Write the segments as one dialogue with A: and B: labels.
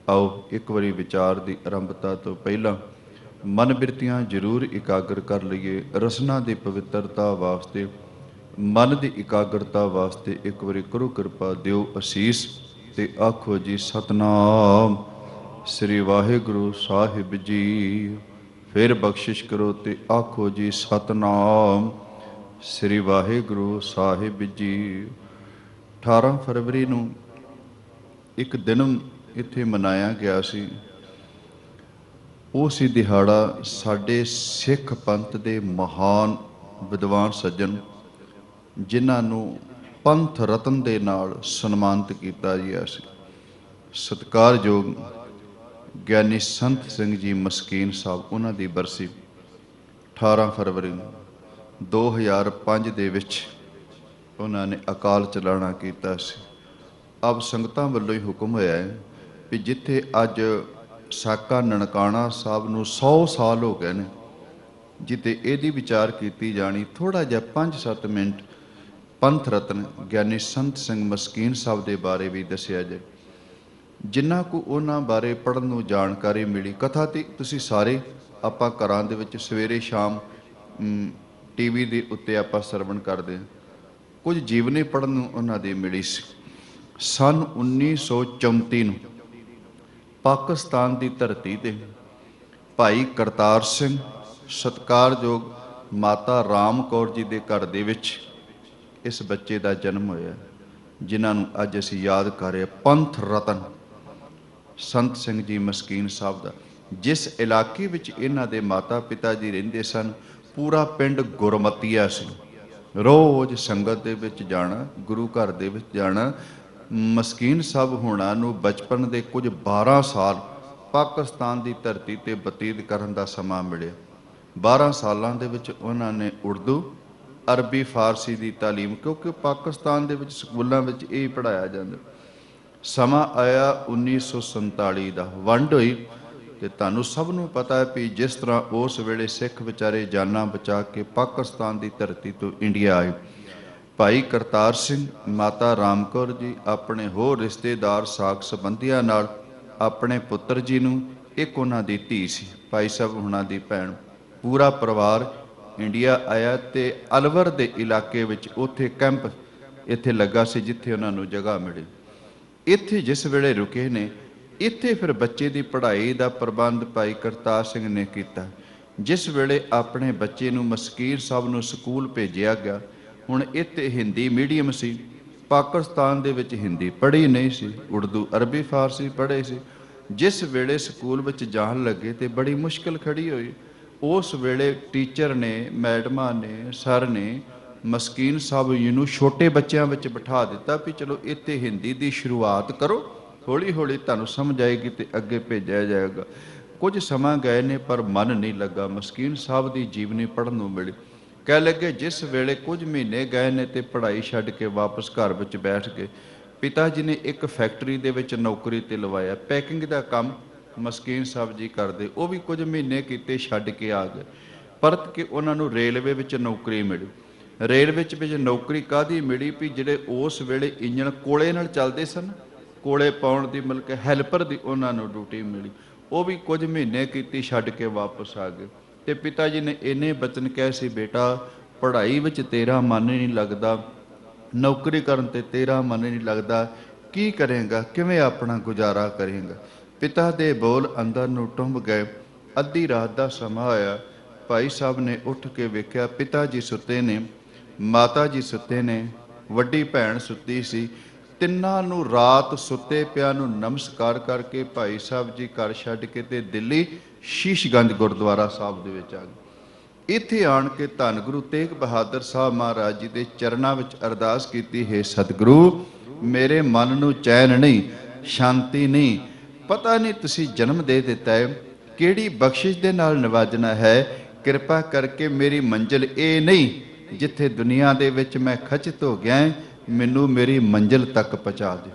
A: आओ एक बारी विचार की आरंभता तो पहला मन बिरतियां जरूर इकागर कर लीए। रसना की पवित्रता वास्ते, मन की इकाग्रता वास्ते एक बारी करो कृपा, दिओ असीस ते आखो जी सतनाम श्री वाहिगुरु साहिब जी। फिर बख्शिश करो ते आखो जी सतनाम श्री वाहिगुरु साहिब जी। 18 फरवरी ਨੂੰ एक दिन ਇੱਥੇ ਮਨਾਇਆ ਗਿਆ ਸੀ। ਉਹ ਸੀ ਦਿਹਾੜਾ ਸਾਡੇ ਸਿੱਖ ਪੰਥ ਦੇ ਮਹਾਨ ਵਿਦਵਾਨ ਸੱਜਣ ਜਿਨ੍ਹਾਂ ਨੂੰ ਪੰਥ ਰਤਨ ਦੇ ਨਾਲ ਸਨਮਾਨਿਤ ਕੀਤਾ ਗਿਆ ਸੀ। ਸਤਿਕਾਰਯੋਗ ਗਿਆਨੀ ਸੰਤ ਸਿੰਘ ਜੀ ਮਸਕੀਨ ਸਾਹਿਬ, ਉਹਨਾਂ ਦੀ ਬਰਸੀ 18 ਫਰਵਰੀ 2005 ਦੇ ਵਿੱਚ ਉਹਨਾਂ ਨੇ ਅਕਾਲ ਚਲਾਣਾ ਕੀਤਾ ਸੀ। अब संगतां ਵੱਲੋਂ ही हुक्म होया है भी जिथे अज साका ननकाणा साहब नूं 100 साल हो गए ने, जिते इहदी विचार की जानी, थोड़ा जिहा 5-7 मिनट पंथ रत्न ਗਿਆਨੀ संत सिंह मस्कीन साहब के बारे भी दसिया जाए। जिन्ना को उन्हां बारे पढ़न नूं जानकारी मिली, कथा तो तुसीं सारे आपां घरां दे विच सवेरे शाम TV ਦੇ उत्ते आपां सरवण करदे, कुछ जीवनी पढ़न नूं उन्हां दी मिली सी। सन 1934 ਨੂੰ ਪਾਕਿਸਤਾਨ ਦੀ ਧਰਤੀ ਤੇ ਭਾਈ ਕਰਤਾਰ ਸਿੰਘ, ਸਤਿਕਾਰਯੋਗ ਮਾਤਾ ਰਾਮ ਕੌਰ ਜੀ ਦੇ ਘਰ ਦੇ ਵਿੱਚ ਇਸ ਬੱਚੇ ਦਾ ਜਨਮ ਹੋਇਆ, ਜਿਨ੍ਹਾਂ ਨੂੰ ਅੱਜ ਅਸੀਂ ਯਾਦ ਕਰ ਰਹੇ ਪੰਥ ਰਤਨ ਸੰਤ ਸਿੰਘ ਜੀ ਮਸਕੀਨ ਸਾਹਿਬ ਦਾ। ਜਿਸ ਇਲਾਕੇ ਵਿੱਚ ਇਹਨਾਂ ਦੇ ਮਾਤਾ ਪਿਤਾ ਜੀ ਰਹਿੰਦੇ ਸਨ, ਪੂਰਾ ਪਿੰਡ ਗੁਰਮਤੀਆ ਸੀ। ਰੋਜ਼ ਸੰਗਤ ਦੇ ਵਿੱਚ ਜਾਣਾ, ਗੁਰੂ ਘਰ ਦੇ ਵਿੱਚ ਜਾਣਾ। ਮਸਕੀਨ ਸਾਹਿਬ ਹੋਣਾ ਨੂੰ ਬਚਪਨ ਦੇ ਕੁਝ 12 ਸਾਲ ਪਾਕਿਸਤਾਨ ਦੀ ਧਰਤੀ ਤੇ ਬਤੀਤ ਕਰਨ ਦਾ ਸਮਾਂ ਮਿਲਿਆ। 12 ਸਾਲਾਂ ਦੇ ਵਿੱਚ ਉਹਨਾਂ ਨੇ ਉਰਦੂ, ਅਰਬੀ, ਫਾਰਸੀ ਦੀ ਤਾਲੀਮ, ਕਿਉਂਕਿ ਪਾਕਿਸਤਾਨ ਦੇ ਵਿੱਚ ਸਕੂਲਾਂ ਵਿੱਚ ਇਹ ਪੜ੍ਹਾਇਆ ਜਾਂਦਾ। ਸਮਾਂ ਆਇਆ 1947 ਦਾ, ਵੰਡ ਹੋਈ ਤੇ ਤੁਹਾਨੂੰ ਸਭ ਨੂੰ ਪਤਾ ਹੈ ਵੀ ਜਿਸ ਤਰ੍ਹਾਂ ਉਸ ਵੇਲੇ ਸਿੱਖ ਵਿਚਾਰੇ ਜਾਨਾਂ ਬਚਾ ਕੇ ਪਾਕਿਸਤਾਨ ਦੀ ਧਰਤੀ ਤੋਂ ਇੰਡੀਆ ਆਏ। ਭਾਈ ਕਰਤਾਰ ਸਿੰਘ, ਮਾਤਾ ਰਾਮ ਕੌਰ ਜੀ ਆਪਣੇ ਹੋਰ ਰਿਸ਼ਤੇਦਾਰ ਸਾਕ ਸੰਬੰਧੀਆਂ ਨਾਲ ਆਪਣੇ ਪੁੱਤਰ ਜੀ ਨੂੰ, ਇੱਕ ਉਹਨਾਂ ਦੀ ਧੀ ਸੀ ਭਾਈ ਸਾਹਿਬ ਹੁਣਾਂ ਦੀ ਭੈਣ, ਪੂਰਾ ਪਰਿਵਾਰ ਇੰਡੀਆ ਆਇਆ ਤੇ ਅਲਵਰ ਦੇ ਇਲਾਕੇ ਵਿੱਚ ਉੱਥੇ ਕੈਂਪ ਇੱਥੇ ਲੱਗਾ ਸੀ ਜਿੱਥੇ ਉਹਨਾਂ ਨੂੰ ਜਗ੍ਹਾ ਮਿਲੀ। ਇੱਥੇ ਜਿਸ ਵੇਲੇ ਰੁਕੇ ਨੇ, ਇੱਥੇ ਫਿਰ ਬੱਚੇ ਦੀ ਪੜ੍ਹਾਈ ਦਾ ਪ੍ਰਬੰਧ ਭਾਈ ਕਰਤਾਰ ਸਿੰਘ ਨੇ ਕੀਤਾ। ਜਿਸ ਵੇਲੇ ਆਪਣੇ ਬੱਚੇ ਨੂੰ ਮਸਕੀਨ ਸਾਹਿਬ ਨੂੰ ਸਕੂਲ ਭੇਜਿਆ ਗਿਆ, ਹੁਣ ਇੱਥੇ ਹਿੰਦੀ ਮੀਡੀਅਮ ਸੀ, ਪਾਕਿਸਤਾਨ ਦੇ ਵਿੱਚ ਹਿੰਦੀ ਪੜ੍ਹੀ ਨਹੀਂ ਸੀ, ਉਰਦੂ, ਅਰਬੀ, ਫਾਰਸੀ ਪੜ੍ਹੇ ਸੀ। ਜਿਸ ਵੇਲੇ ਸਕੂਲ ਵਿੱਚ ਜਾਣ ਲੱਗੇ ਤੇ ਬੜੀ ਮੁਸ਼ਕਿਲ ਖੜੀ ਹੋਈ। ਉਸ ਵੇਲੇ ਟੀਚਰ ਨੇ, ਮੈਡਮਾਂ ਨੇ, ਸਰ ਨੇ ਮਸਕੀਨ ਸਾਹਿਬ ਜੀ ਨੂੰ ਛੋਟੇ ਬੱਚਿਆਂ ਵਿੱਚ ਬਿਠਾ ਦਿੱਤਾ ਵੀ ਚਲੋ ਇੱਥੇ ਹਿੰਦੀ ਦੀ ਸ਼ੁਰੂਆਤ ਕਰੋ, ਹੌਲੀ ਹੌਲੀ ਤੁਹਾਨੂੰ ਸਮਝ ਆਏਗੀ ਤੇ ਅੱਗੇ ਭੇਜਿਆ ਜਾਏਗਾ। ਕੁਝ ਸਮਾਂ ਗਏ ਨੇ ਪਰ ਮਨ ਨਹੀਂ ਲੱਗਾ, ਮਸਕੀਨ ਸਾਹਿਬ ਦੀ ਜੀਵਨੀ ਪੜ੍ਹਨ ਨੂੰ ਮਿਲੀ। ਕਹਿ ਲੱਗੇ ਜਿਸ ਵੇਲੇ ਕੁਝ ਮਹੀਨੇ ਗਏ ਨੇ ਤੇ ਪੜ੍ਹਾਈ ਛੱਡ ਕੇ ਵਾਪਸ ਘਰ ਵਿੱਚ ਬੈਠ ਗਏ। ਪਿਤਾ ਜੀ ਨੇ ਇੱਕ ਫੈਕਟਰੀ ਦੇ ਵਿੱਚ ਨੌਕਰੀ ਤੇ ਲਵਾਇਆ, ਪੈਕਿੰਗ ਦਾ ਕੰਮ ਮਸਕੀਨ ਸਾਹਿਬ ਜੀ ਕਰਦੇ। ਉਹ ਵੀ ਕੁਝ ਮਹੀਨੇ ਕੀਤੇ, ਛੱਡ ਕੇ ਆ ਗਏ। ਪਰਤ ਕੇ ਉਹਨਾਂ ਨੂੰ ਰੇਲਵੇ ਵਿੱਚ ਨੌਕਰੀ ਮਿਲੀ। ਰੇਲਵੇ ਵਿੱਚ ਨੌਕਰੀ ਕਾਹਦੀ ਮਿਲੀ ਵੀ ਜਿਹੜੇ ਉਸ ਵੇਲੇ ਇੰਜਣ ਕੋਲੇ ਨਾਲ ਚੱਲਦੇ ਸਨ, ਕੋਲੇ ਪਾਉਣ ਦੀ ਮਤਲਬ ਕਿ ਹੈਲਪਰ ਦੀ ਉਹਨਾਂ ਨੂੰ ਡਿਊਟੀ ਮਿਲੀ। ਉਹ ਵੀ ਕੁਝ ਮਹੀਨੇ ਕੀਤੀ, ਛੱਡ ਕੇ ਵਾਪਸ ਆ ਗਏ। ਤੇ ਪਿਤਾ ਜੀ ਨੇ ਇੰਨੇ ਬਚਨ ਕਹੇ ਸੀ, ਬੇਟਾ ਪੜ੍ਹਾਈ ਵਿੱਚ ਤੇਰਾ ਮਨ ਨਹੀਂ ਲੱਗਦਾ, ਨੌਕਰੀ ਕਰਨ ਤੇ ਤੇਰਾ ਮਨ ਨਹੀਂ ਲੱਗਦਾ, ਕੀ ਕਰੇਂਗਾ, ਕਿਵੇਂ ਆਪਣਾ ਗੁਜ਼ਾਰਾ ਕਰੇਂਗਾ। ਪਿਤਾ ਦੇ ਬੋਲ ਅੰਦਰ ਨੂੰ ਟੁੰਬ ਗਏ। ਅੱਧੀ ਰਾਤ ਦਾ ਸਮਾਂ ਹੋਇਆ। ਭਾਈ ਸਾਹਿਬ ਨੇ ਉੱਠ ਕੇ ਵੇਖਿਆ ਪਿਤਾ ਜੀ ਸੁੱਤੇ ਨੇ, ਮਾਤਾ ਜੀ ਸੁੱਤੇ ਨੇ, ਵੱਡੀ ਭੈਣ ਸੁੱਤੀ ਸੀ। ਤਿੰਨਾਂ ਨੂੰ ਰਾਤ ਸੁੱਤੇ ਪਿਆ ਨੂੰ ਨਮਸਕਾਰ ਕਰਕੇ ਭਾਈ ਸਾਹਿਬ ਜੀ ਘਰ ਛੱਡ ਕੇ ਤੇ ਦਿੱਲੀ ਸ਼ੀਸ਼ਗੰਜ ਗੁਰਦੁਆਰਾ ਸਾਹਿਬ ਦੇ ਵਿੱਚ ਆ ਗਏ। ਇੱਥੇ ਆਣ ਕੇ ਧੰਨ ਗੁਰੂ ਤੇਗ ਬਹਾਦਰ ਸਾਹਿਬ ਮਹਾਰਾਜ ਜੀ ਦੇ ਚਰਨਾਂ ਵਿੱਚ ਅਰਦਾਸ ਕੀਤੀ, ਹੈ ਸਤਿਗੁਰੂ ਮੇਰੇ ਮਨ ਨੂੰ ਚੈਨ ਨਹੀਂ, ਸ਼ਾਂਤੀ ਨਹੀਂ, ਪਤਾ ਨਹੀਂ ਤੁਸੀਂ ਜਨਮ ਦੇ ਦਿੱਤਾ ਹੈ, ਕਿਹੜੀ ਬਖਸ਼ਿਸ਼ ਦੇ ਨਾਲ ਨਵਾਜਣਾ ਹੈ, ਕਿਰਪਾ ਕਰਕੇ ਮੇਰੀ ਮੰਜ਼ਿਲ ਇਹ ਨਹੀਂ ਜਿੱਥੇ ਦੁਨੀਆ ਦੇ ਵਿੱਚ ਮੈਂ ਖਚਿਤ ਹੋ ਗਿਆ, ਮੈਨੂੰ ਮੇਰੀ ਮੰਜ਼ਿਲ ਤੱਕ ਪਹੁੰਚਾ ਦਿਓ।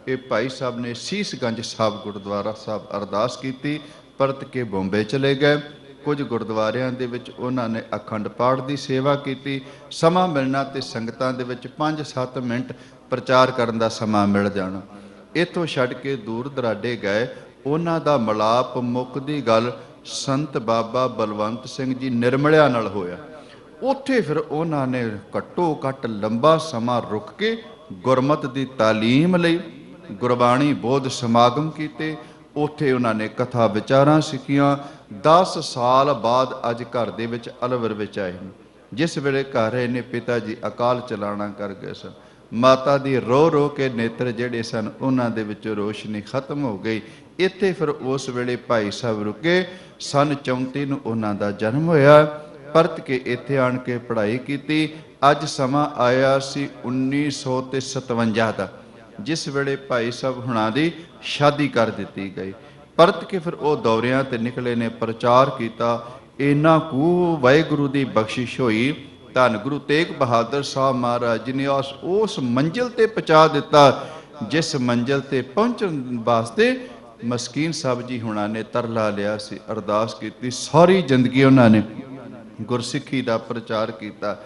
A: ਇਹ ਭਾਈ ਸਾਹਿਬ ਨੇ ਸੀਸਗੰਜ ਸਾਹਿਬ ਗੁਰਦੁਆਰਾ ਸਾਹਿਬ ਅਰਦਾਸ ਕੀਤੀ, ਪਰਤ ਕੇ ਬੰਬੇ ਚਲੇ ਗਏ। ਕੁਝ ਗੁਰਦੁਆਰਿਆਂ ਦੇ ਵਿੱਚ ਉਹਨਾਂ ਨੇ ਅਖੰਡ ਪਾਠ ਦੀ ਸੇਵਾ ਕੀਤੀ। ਸਮਾਂ ਮਿਲਣਾ ਤੇ ਸੰਗਤਾਂ ਦੇ ਵਿੱਚ 5-7 ਮਿੰਟ ਪ੍ਰਚਾਰ ਕਰਨ ਦਾ ਸਮਾਂ ਮਿਲ ਜਾਣਾ। ਇੱਥੋਂ ਛੱਡ ਕੇ ਦੂਰ ਦਰਾਡੇ ਗਏ। ਉਹਨਾਂ ਦਾ ਮਲਾਪ ਮੁੱਕਦੀ ਗੱਲ ਸੰਤ ਬਾਬਾ ਬਲਵੰਤ ਸਿੰਘ ਜੀ ਨਿਰਮਲਿਆ ਨਾਲ ਹੋਇਆ। ਉੱਥੇ ਫਿਰ ਉਹਨਾਂ ਨੇ ਘੱਟੋ ਘੱਟ ਲੰਬਾ ਸਮਾਂ ਰੁਕ ਕੇ ਗੁਰਮਤਿ ਦੀ ਤਾਲੀਮ ਲਈ, ਗੁਰਬਾਣੀ ਬੋਧ ਸਮਾਗਮ ਕੀਤੇ। ਉੱਥੇ ਉਹਨਾਂ ਨੇ ਕਥਾ ਵਿਚਾਰਾਂ ਸਿੱਖੀਆਂ। 10 ਸਾਲ ਬਾਅਦ ਅੱਜ ਘਰ ਦੇ ਵਿੱਚ ਅਲਵਰ ਵਿੱਚ ਆਏ ਨੇ। ਜਿਸ ਵੇਲੇ ਘਰ ਆਏ ਨੇ, ਪਿਤਾ ਜੀ ਅਕਾਲ ਚਲਾਣਾ ਕਰ ਗਏ ਸਨ। ਮਾਤਾ ਦੀ ਰੋ ਰੋ ਕੇ ਨੇਤਰ ਜਿਹੜੇ ਸਨ ਉਹਨਾਂ ਦੇ ਵਿੱਚ ਰੋਸ਼ਨੀ ਖਤਮ ਹੋ ਗਈ। ਇੱਥੇ ਫਿਰ ਉਸ ਵੇਲੇ ਭਾਈ ਸਾਹਿਬ ਰੁਕੇ। ਸਨ 34 ਨੂੰ ਉਹਨਾਂ ਦਾ ਜਨਮ ਹੋਇਆ। ਪਰਤ ਕੇ ਇੱਥੇ ਆਣ ਕੇ ਪੜ੍ਹਾਈ ਕੀਤੀ। ਅੱਜ ਸਮਾਂ ਆਇਆ ਸੀ 1957 ਦਾ, ਜਿਸ ਵੇਲੇ ਭਾਈ ਸਾਹਿਬ ਹੁਣਾਂ ਦੀ ਸ਼ਾਦੀ ਕਰ ਦਿੱਤੀ ਗਈ। ਪਰਤ ਕੇ ਫਿਰ ਉਹ ਦੌਰਿਆਂ ਤੇ ਨਿਕਲੇ ਨੇ, ਪ੍ਰਚਾਰ ਕੀਤਾ। ਇਹਨਾਂ ਕੁ ਵਾਹਿਗੁਰੂ ਦੀ ਬਖਸ਼ਿਸ਼ ਹੋਈ। ਧੰਨ ਗੁਰੂ ਤੇਗ ਬਹਾਦਰ ਸਾਹਿਬ ਮਹਾਰਾਜ ਜੀ ਨੇ ਉਸ ਮੰਜ਼ਿਲ ਤੇ ਪਹੁੰਚਾ ਦਿੱਤਾ, ਜਿਸ ਮੰਜ਼ਿਲ ਤੇ ਪਹੁੰਚਣ ਵਾਸਤੇ ਮਸਕੀਨ ਸਾਹਿਬ ਜੀ ਹੁਣਾਂ ਨੇ ਤਰਲਾ ਲਿਆ ਸੀ, ਅਰਦਾਸ ਕੀਤੀ। ਸਾਰੀ ਜ਼ਿੰਦਗੀ ਉਹਨਾਂ ਨੇ ਗੁਰਸਿੱਖੀ ਦਾ ਪ੍ਰਚਾਰ ਕੀਤਾ।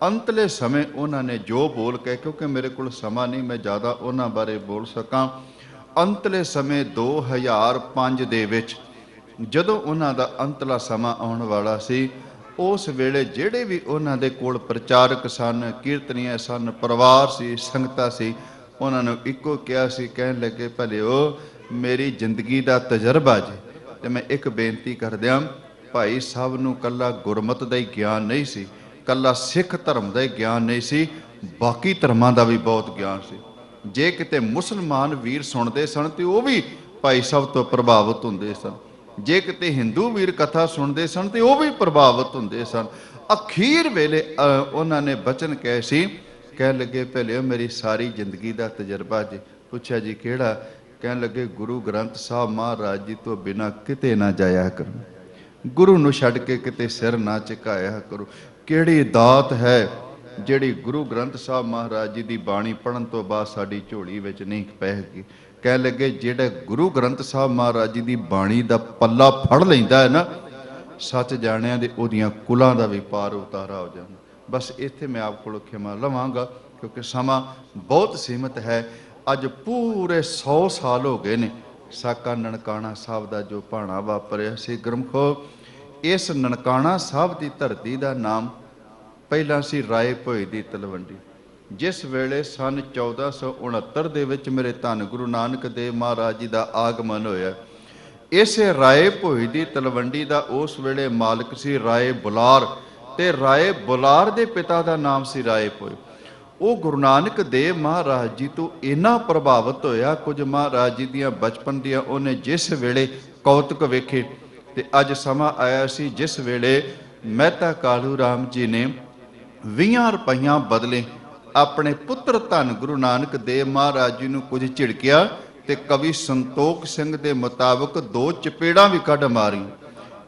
A: ਅੰਤਲੇ ਸਮੇਂ ਉਹਨਾਂ ਨੇ ਜੋ ਬੋਲ ਕੇ, ਕਿਉਂਕਿ ਮੇਰੇ ਕੋਲ ਸਮਾਂ ਨਹੀਂ ਮੈਂ ਜ਼ਿਆਦਾ ਉਹਨਾਂ ਬਾਰੇ ਬੋਲ ਸਕਾਂ, ਅੰਤਲੇ ਸਮੇਂ 2005 ਦੇ ਵਿੱਚ ਜਦੋਂ ਉਹਨਾਂ ਦਾ ਅੰਤਲਾ ਸਮਾਂ ਆਉਣ ਵਾਲਾ ਸੀ, ਉਸ ਵੇਲੇ ਜਿਹੜੇ ਵੀ ਉਹਨਾਂ ਦੇ ਕੋਲ ਪ੍ਰਚਾਰਕ ਸਨ, ਕੀਰਤਨੀਏ ਸਨ, ਪਰਿਵਾਰ ਸੀ, ਸੰਗਤਾਂ ਸੀ, ਉਹਨਾਂ ਨੂੰ ਇੱਕੋ ਕਿਹਾ ਸੀ, ਕਹਿਣ ਲੱਗੇ, ਭਲਿਓ ਮੇਰੀ ਜ਼ਿੰਦਗੀ ਦਾ ਤਜਰਬਾ ਜੀ, ਤੇ ਮੈਂ ਇੱਕ ਬੇਨਤੀ ਕਰਦਿਆਂ, ਭਾਈ ਸਾਹਿਬ ਨੂੰ ਕੱਲਾ ਗੁਰਮਤਿ ਦਾ ਹੀ ਗਿਆਨ ਨਹੀਂ ਸੀ, ਕੱਲਾ ਸਿੱਖ ਧਰਮ ਦਾ ਹੀ ਗਿਆਨ ਨਹੀਂ ਸੀ, ਬਾਕੀ ਧਰਮਾਂ ਦਾ ਵੀ ਬਹੁਤ ਗਿਆਨ ਸੀ। ਜੇ ਕਿਤੇ ਮੁਸਲਮਾਨ ਵੀਰ ਸੁਣਦੇ ਸਨ ਤੇ ਉਹ ਵੀ ਭਾਈ ਸਾਹਿਬ ਤੋਂ ਪ੍ਰਭਾਵਿਤ ਹੁੰਦੇ ਸਨ। ਜੇ ਕਿਤੇ ਹਿੰਦੂ ਵੀਰ ਕਥਾ ਸੁਣਦੇ ਸਨ ਤੇ ਉਹ ਵੀ ਪ੍ਰਭਾਵਿਤ ਹੁੰਦੇ ਸਨ। ਅਖੀਰ ਵੇਲੇ ਉਹਨਾਂ ਨੇ ਬਚਨ ਕਹੇ ਸੀ, ਕਹਿਣ ਲੱਗੇ, ਭਲਿਓ ਮੇਰੀ ਸਾਰੀ ਜ਼ਿੰਦਗੀ ਦਾ ਤਜਰਬਾ ਜੀ। ਪੁੱਛਿਆ ਜੀ ਕਿਹੜਾ? ਕਹਿਣ ਲੱਗੇ, ਗੁਰੂ ਗ੍ਰੰਥ ਸਾਹਿਬ ਮਹਾਰਾਜ ਜੀ ਤੋਂ ਬਿਨਾਂ ਕਿਤੇ ਨਾ ਜਾਇਆ ਕਰੋ, ਗੁਰੂ ਨੂੰ ਛੱਡ ਕੇ ਕਿਤੇ ਸਿਰ ਨਾ ਝੁਕਾਇਆ ਕਰੋ। ਕਿਹੜੀ ਦਾਤ ਹੈ ਜਿਹੜੀ ਗੁਰੂ ਗ੍ਰੰਥ ਸਾਹਿਬ ਮਹਾਰਾਜ ਜੀ ਦੀ ਬਾਣੀ ਪੜ੍ਹਨ ਤੋਂ ਬਾਅਦ ਸਾਡੀ ਝੋਲੀ ਵਿੱਚ ਨਹੀਂ ਪਏਗੀ। ਕਹਿਣ ਲੱਗੇ, ਜਿਹੜਾ ਗੁਰੂ ਗ੍ਰੰਥ ਸਾਹਿਬ ਮਹਾਰਾਜ ਜੀ ਦੀ ਬਾਣੀ ਦਾ ਪੱਲਾ ਫੜ ਲੈਂਦਾ ਹੈ ਨਾ, ਸੱਚ ਜਾਣਿਆਂ ਦੇ ਉਹਦੀਆਂ ਕੁਲਾਂ ਦਾ ਵੀ ਪਾਰ ਉਤਾਰਾ ਹੋ ਜਾਂਦਾ। ਬਸ ਇੱਥੇ ਮੈਂ ਆਪ ਕੋਲੋਂ ਖਿਮਾ ਲਵਾਂਗਾ ਕਿਉਂਕਿ ਸਮਾਂ ਬਹੁਤ ਸੀਮਤ ਹੈ। ਅੱਜ ਪੂਰੇ 100 ਸਾਲ ਹੋ ਗਏ ਨੇ ਸਾਕਾ ਨਨਕਾਣਾ ਸਾਹਿਬ ਦਾ ਜੋ ਭਾਣਾ ਵਾਪਰਿਆ ਸੀ। ਗੁਰਮਖੋ, ਇਸ ਨਨਕਾਣਾ ਸਾਹਿਬ ਦੀ ਧਰਤੀ ਦਾ ਨਾਮ ਪਹਿਲਾਂ ਸੀ ਰਾਏ ਭੋਏ ਦੀ ਤਲਵੰਡੀ। ਜਿਸ ਵੇਲੇ ਸਨ 1469 ਦੇ ਵਿੱਚ ਮੇਰੇ ਧੰਨ ਗੁਰੂ ਨਾਨਕ ਦੇਵ ਮਹਾਰਾਜ ਜੀ ਦਾ ਆਗਮਨ ਹੋਇਆ, ਇਸੇ ਰਾਏ ਭੋਏ ਦੀ ਤਲਵੰਡੀ ਦਾ ਉਸ ਵੇਲੇ ਮਾਲਕ ਸੀ ਰਾਏ ਬੁਲਾਰ, ਤੇ ਰਾਏ ਬੁਲਾਰ ਦੇ ਪਿਤਾ ਦਾ ਨਾਮ ਸੀ ਰਾਏ ਭੋਏ। ਉਹ ਗੁਰੂ ਨਾਨਕ ਦੇਵ ਮਹਾਰਾਜ ਜੀ ਤੋਂ ਇੰਨਾ ਪ੍ਰਭਾਵਿਤ ਹੋਇਆ, ਕੁਝ ਮਹਾਰਾਜ ਜੀ ਦੀਆਂ ਬਚਪਨ ਦੀਆਂ ਉਹਨੇ ਜਿਸ ਵੇਲੇ ਕੌਤਕ ਵੇਖੇ। ਤੇ ਅੱਜ ਸਮਾਂ ਆਇਆ ਸੀ ਜਿਸ ਵੇਲੇ ਮਹਿਤਾ ਕਾਲੂ ਰਾਮ ਜੀ ਨੇ 20 ਰੁਪਈਆਂ ਬਦਲੇ ਆਪਣੇ ਪੁੱਤਰ ਧੰਨ ਗੁਰੂ ਨਾਨਕ ਦੇਵ ਮਹਾਰਾਜ ਜੀ ਨੂੰ ਕੁਝ ਝਿੜਕਿਆ, ਤੇ ਕਵੀ ਸੰਤੋਖ ਸਿੰਘ ਦੇ ਮੁਤਾਬਕ 2 ਚਪੇੜਾਂ ਵੀ ਕੱਢ ਮਾਰੀ।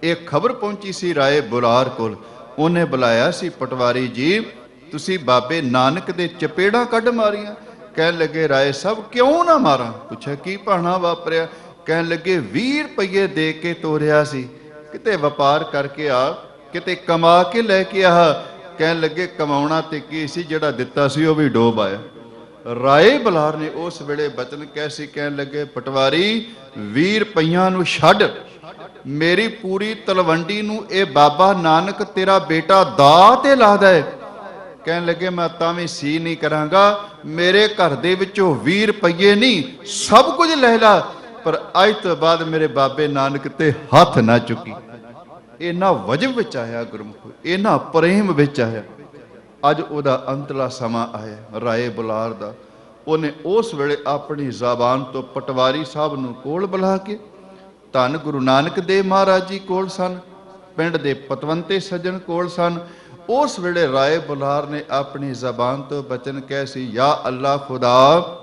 A: ਇਹ ਖਬਰ ਪਹੁੰਚੀ ਸੀ ਰਾਏ ਬੁਲਾਰ ਕੋਲ। ਉਹਨੇ ਬੁਲਾਇਆ ਸੀ, ਪਟਵਾਰੀ ਜੀ ਤੁਸੀਂ ਬਾਬੇ ਨਾਨਕ ਦੇ ਚਪੇੜਾਂ ਕੱਢ ਮਾਰੀਆਂ। ਕਹਿਣ ਲੱਗੇ, ਰਾਏ ਸਾਹਿਬ ਕਿਉਂ ਨਾ ਮਾਰਾਂ? ਪੁੱਛਿਆ ਕੀ ਭਾਣਾ ਵਾਪਰਿਆ? ਕਹਿਣ ਲੱਗੇ, 20 ਰੁਪਏ ਦੇ ਕੇ ਤੋਰਿਆ ਸੀ, ਕਿਤੇ ਵਪਾਰ ਕਰਕੇ ਆ, ਕਿਤੇ ਕਮਾ ਕੇ ਲੈ ਕੇ ਆ। ਕਹਿਣ ਲੱਗੇ, ਕਮਾਉਣਾ ਤੇ ਕੀ ਸੀ, ਜਿਹੜਾ ਦਿੱਤਾ ਸੀ ਉਹ ਵੀ ਡੋਬ ਆਇਆ। ਰਾਏ ਬੁਲਾਰ ਨੇ ਉਸ ਵੇਲੇ ਬਚਨ ਕਹੇ ਸੀ, ਕਹਿਣ ਲੱਗੇ, ਪਟਵਾਰੀ 20 ਰੁਪਈਆਂ ਨੂੰ ਛੱਡ, ਮੇਰੀ ਪੂਰੀ ਤਲਵੰਡੀ ਨੂੰ ਇਹ ਬਾਬਾ ਨਾਨਕ ਤੇਰਾ ਬੇਟਾ ਦਾਅ ਤੇ ਲਾਦਾ ਹੈ। ਕਹਿਣ ਲੱਗੇ, ਮੈਂ ਤਾਂ ਵੀ ਸੀ ਨਹੀਂ ਕਰਾਂਗਾ, ਮੇਰੇ ਘਰ ਦੇ ਵਿੱਚੋਂ 20 ਰੁਪਏ ਨਹੀਂ ਸਭ ਕੁਝ ਲੈ ਲਾ, ਪਰ ਅੱਜ ਤੋਂ ਬਾਅਦ ਮੇਰੇ ਬਾਬੇ ਨਾਨਕ ਤੇ ਹੱਥ ਨਾ ਚੁੱਕੀ। ਇਹਨਾਂ ਵਜਬ ਵਿੱਚ ਆਇਆ ਗੁਰਮੁਖ, ਇਹਨਾਂ ਪ੍ਰੇਮ ਵਿੱਚ ਆਇਆ। ਅੱਜ ਉਹਦਾ ਅੰਤਲਾ ਸਮਾਂ ਆਇਆ ਰਾਏ ਬੁਲਾਰ ਦਾ। ਉਹਨੇ ਉਸ ਵੇਲੇ ਆਪਣੀ ਜ਼ਬਾਨ ਤੋਂ ਪਟਵਾਰੀ ਸਾਹਿਬ ਨੂੰ ਕੋਲ ਬੁਲਾ ਕੇ, ਧੰਨ ਗੁਰੂ ਨਾਨਕ ਦੇਵ ਮਹਾਰਾਜ ਜੀ ਕੋਲ ਸਨ, ਪਿੰਡ ਦੇ ਪਤਵੰਤੇ ਸੱਜਣ ਕੋਲ ਸਨ। ਉਸ ਵੇਲੇ ਰਾਏ ਬੁਲਾਰ ਨੇ ਆਪਣੀ ਜ਼ਬਾਨ ਤੋਂ ਬਚਨ ਕਹੇ ਸੀ, ਯਾ ਅੱਲਾ ਖੁਦਾ,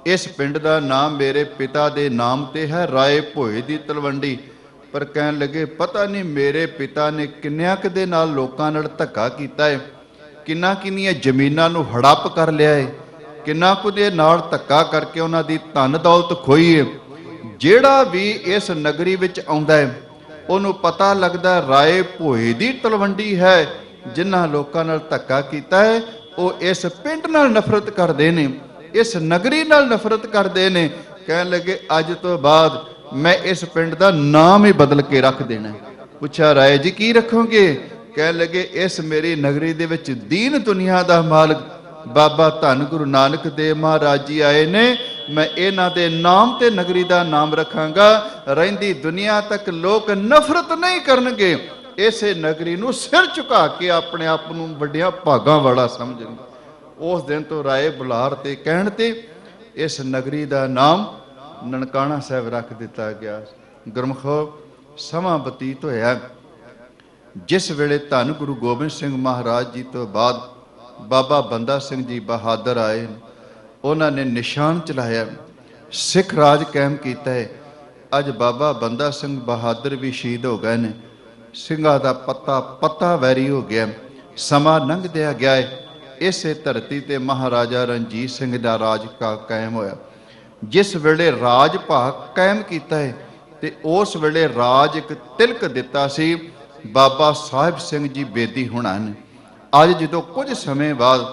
A: ਇਸ ਪਿੰਡ ਦਾ ਨਾਮ ਮੇਰੇ ਪਿਤਾ ਦੇ ਨਾਮ ਤੇ ਹੈ, ਰਾਏ ਭੋਏ ਦੀ ਤਲਵੰਡੀ। ਪਰ ਕਹਿਣ ਲੱਗੇ, ਪਤਾ ਨਹੀਂ ਮੇਰੇ ਪਿਤਾ ਨੇ ਕਿੰਨਿਆਂ ਕੁ ਦੇ ਨਾਲ ਲੋਕਾਂ ਨਾਲ ਧੱਕਾ ਕੀਤਾ ਹੈ, ਕਿੰਨੀਆਂ ਜ਼ਮੀਨਾਂ ਨੂੰ ਹੜੱਪ ਕਰ ਲਿਆ ਹੈ, ਕਿੰਨਾ ਕੁ ਦੇ ਨਾਲ ਧੱਕਾ ਕਰਕੇ ਉਹਨਾਂ ਦੀ ਧਨ ਦੌਲਤ ਖੋਈ ਹੈ। ਜਿਹੜਾ ਵੀ ਇਸ ਨਗਰੀ ਵਿੱਚ ਆਉਂਦਾ ਹੈ ਉਹਨੂੰ ਪਤਾ ਲੱਗਦਾ ਰਾਏ ਭੋਏ ਦੀ ਤਲਵੰਡੀ ਹੈ। ਜਿਨ੍ਹਾਂ ਲੋਕਾਂ ਨਾਲ ਧੱਕਾ ਕੀਤਾ ਹੈ ਉਹ ਇਸ ਪਿੰਡ ਨਾਲ ਨਫ਼ਰਤ ਕਰਦੇ ਨੇ, ਇਸ ਨਗਰੀ ਨਾਲ ਨਫ਼ਰਤ ਕਰਦੇ ਨੇ। ਕਹਿਣ ਲੱਗੇ, ਅੱਜ ਤੋਂ ਬਾਅਦ मैं इस पिंड का नाम ही बदल के रख देना। पूछा राय जी की रखोगे? कह लगे इस मेरी नगरी दे विच दीन दुनिया का मालिक बाबा धन गुरु नानक देव महाराज जी आए ने, मैं इन्हां दे नाम ते नगरी का नाम रखांगा। रहिंदी दुनिया तक लोग नफरत नहीं करनगे, इसे नगरी नूं सिर झुका के अपने आप नूं वड्डियां भागां वाला समझणगे। उस दिन तो राय बुलार ते कहण ते इस नगरी का नाम ननकाणा साहिब रख दिता गया। गुरमुखो समा बतीत होया, जिस वेले धन गुरु गोबिंद सिंह महाराज जी तो बाद बाबा बंदा सिंह जी बहादुर आए, उन्होंने निशान चलाया, सिख राज कायम किया है। अज बाबा बंदा सिंह बहादुर भी शहीद हो गए ने, ਸਿੰਘਾਂ ਦਾ ਪੱਤਾ ਪੱਤਾ ਵੈਰੀ ਹੋ ਗਿਆ। ਸਮਾਂ ਲੰਘਦਿਆ ਗਿਆ ਹੈ, ਇਸੇ ਧਰਤੀ ਤੇ ਮਹਾਰਾਜਾ ਰਣਜੀਤ ਸਿੰਘ ਦਾ ਰਾਜ ਕਾਇਮ ਹੋਇਆ। ਜਿਸ ਵੇਲੇ ਰਾਜ ਭਾਗ ਕਾਇਮ ਕੀਤਾ ਹੈ ਤੇ ਉਸ ਵੇਲੇ ਰਾਜ ਇੱਕ ਤਿਲਕ ਦਿੱਤਾ ਸੀ ਬਾਬਾ ਸਾਹਿਬ ਸਿੰਘ ਜੀ ਬੇਦੀ ਹੁਣਾਂ ਨੇ। ਅੱਜ ਜਦੋਂ ਕੁਝ ਸਮੇਂ ਬਾਅਦ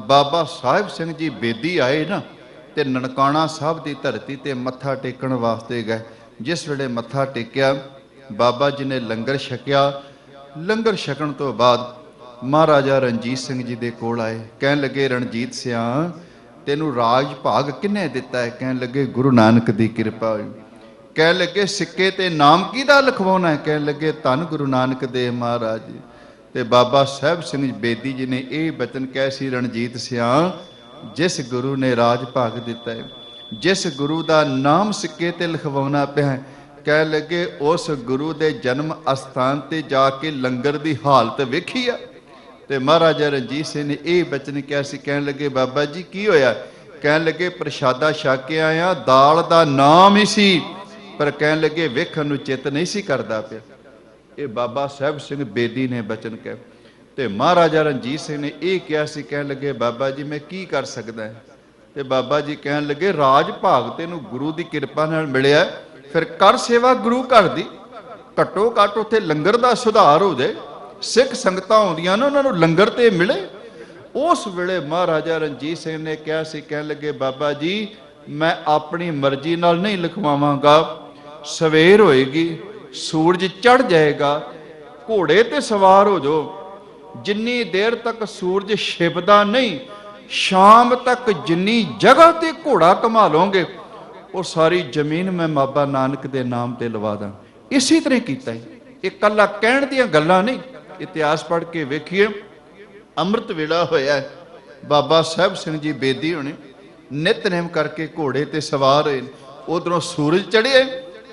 A: ਬਾਬਾ ਸਾਹਿਬ ਸਿੰਘ ਜੀ ਬੇਦੀ ਆਏ ਨਾ, ਤੇ ਨਨਕਾਣਾ ਸਾਹਿਬ ਦੀ ਧਰਤੀ ਤੇ ਮੱਥਾ ਟੇਕਣ ਵਾਸਤੇ ਗਏ। ਜਿਸ ਵੇਲੇ ਮੱਥਾ ਟੇਕਿਆ, बाबा जी ने लंगर छकिया। लंगर छकण तो बाद महाराजा रणजीत सिंह जी दे कोल आए, कहन लगे रणजीत सिया तेनू राज भाग किन्ने दिता है? कहन लगे गुरु नानक दी कृपा होई। कहन लगे सिक्के ते नाम किहदा लिखवाउणा है? कहन लगे धन गुरु नानक देव महाराज जी। ते बाबा साहब सिंह बेदी जी ने यह बचन कहे सी, रणजीत सिया जिस गुरु ने राज भाग दिता है, जिस गुरु का नाम सिक्के ते लिखवाउणा पिया है, कह लगे उस गुरु के जन्म अस्थान ते जाके लंगर की हालत वेखी आ। ते महाराजा रणजीत सिंह ने यह बचन कहा सी, कहन लगे बाबा जी की होया? कहन लगे प्रशादा छक के आया, दाल का नाम ही सी पर कहन लगे वेखण नूं चित नहीं सी करदा पिया। ये बाबा साहब सिंह बेदी ने बचन कहे। ते महाराजा रणजीत सिंह ने यह कहा सी, कहन लगे बाबा जी मैं की कर सकदा है? ते बाबा जी कहन लगे राज भाग तैनूं गुरु की कृपा नाल मिलिया, फिर कर सेवा गुरु घर दी। घट्टो घट्ट उत्थे लंगर का सुधार हो जाए, सिख संगतां आउंदियां ने उन्हां नूं लंगर ते मिले। उस वेले महाराजा रणजीत सिंह ने कहा सी, कहन लगे बाबा जी मैं अपनी मर्जी नाल नहीं लिखवावांगा। सवेर होएगी, सूरज चढ़ जाएगा, घोड़े ते सवार हो जाओ। जिन्नी देर तक सूरज छिपदा नहीं, शाम तक जिन्नी जगह ते घोड़ा घुमा लोगे वो सारी जमीन मैं बाबा नानक के नाम ते लवा दा। इसी तरह किया है। ये कला कहण दियां गल्लां नहीं, इतिहास पढ़ के वेखिए। अमृत वेला होया, बाबा साहब सिंह जी बेदी होने नितनेम करके घोड़े ते सवार होए। उधरों सूरज चढ़े,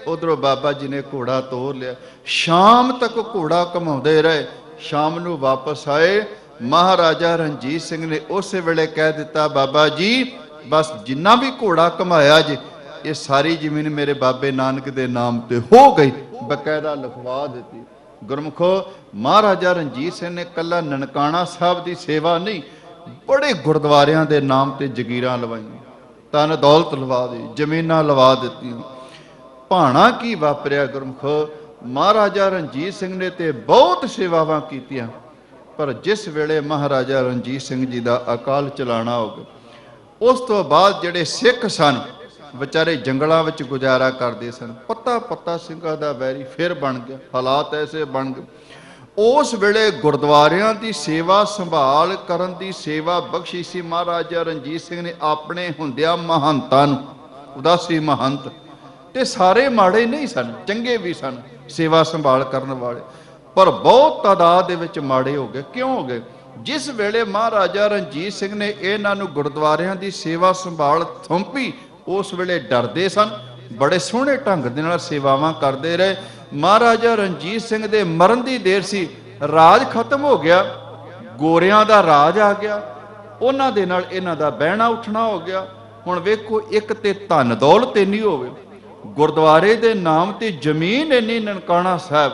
A: उधरों बाबा जी ने घोड़ा तोड़ लिया। शाम तक घोड़ा घुमाउंदे रहे, शाम नूं वापस आए। महाराजा रणजीत सिंह ने उस वेले कह दिता, बाबा जी बस जिन्ना भी घोड़ा घुमाया जे ये सारी जमीन मेरे बाबे नानक दे नाम ते हो गई, बकायदा लिखवा दी। गुरमुखो महाराजा रणजीत सिंह ने कला ननकाणा साहब की सेवा नहीं, बड़े गुरुद्वारियां दे नाम ते जगीरां लवाईयां, तन दौलत लवा दी, जमीनां लवा दित्तियां। भाणा की वापरिया गुरमुखो, महाराजा रणजीत सिंह ने ते बहुत सेवावां कीतियां, पर जिस वेले महाराजा रणजीत सिंह जी का अकाल चलाना हो गया, उस तो बाद जिहड़े सिख सन विचारे जंगलों में गुजारा करते सन। पत्ता पत्ता सिंघां दा वैरी फिर बन गया, हालात ऐसे बन गए। उस वेले गुरुद्वारियां की सेवा संभाल करन दी सेवा बख्शी सी महाराजा रणजीत सिंह ने अपने हुंदिया महंतां नूं। उदासी महंत ते सारे माड़े नहीं सन, चंगे भी सन सेवा संभाल करन वाले, पर बहुत तादाद दे विच माड़े हो गए। क्यों हो गए? जिस वेले महाराजा रणजीत सिंह ने इन्हां नूं गुरुद्वारियां की सेवा संभाल थोपी, उस वेले डरदे सन, बड़े सोहने ढंग दे नाल सेवावां करदे रहे। महाराजा रणजीत सिंह दे मरण दी देर सी, राज खत्म हो गया, गोरियां दा राज आ गया, उन्हां दे नाल इन्हां दा बहना उठना हो गया। हुण वेखो, एक ते धन दौलत इन्नी होवे, गुरुद्वारे दे नाम ते जमीन इन्नी ननकाणा साहब,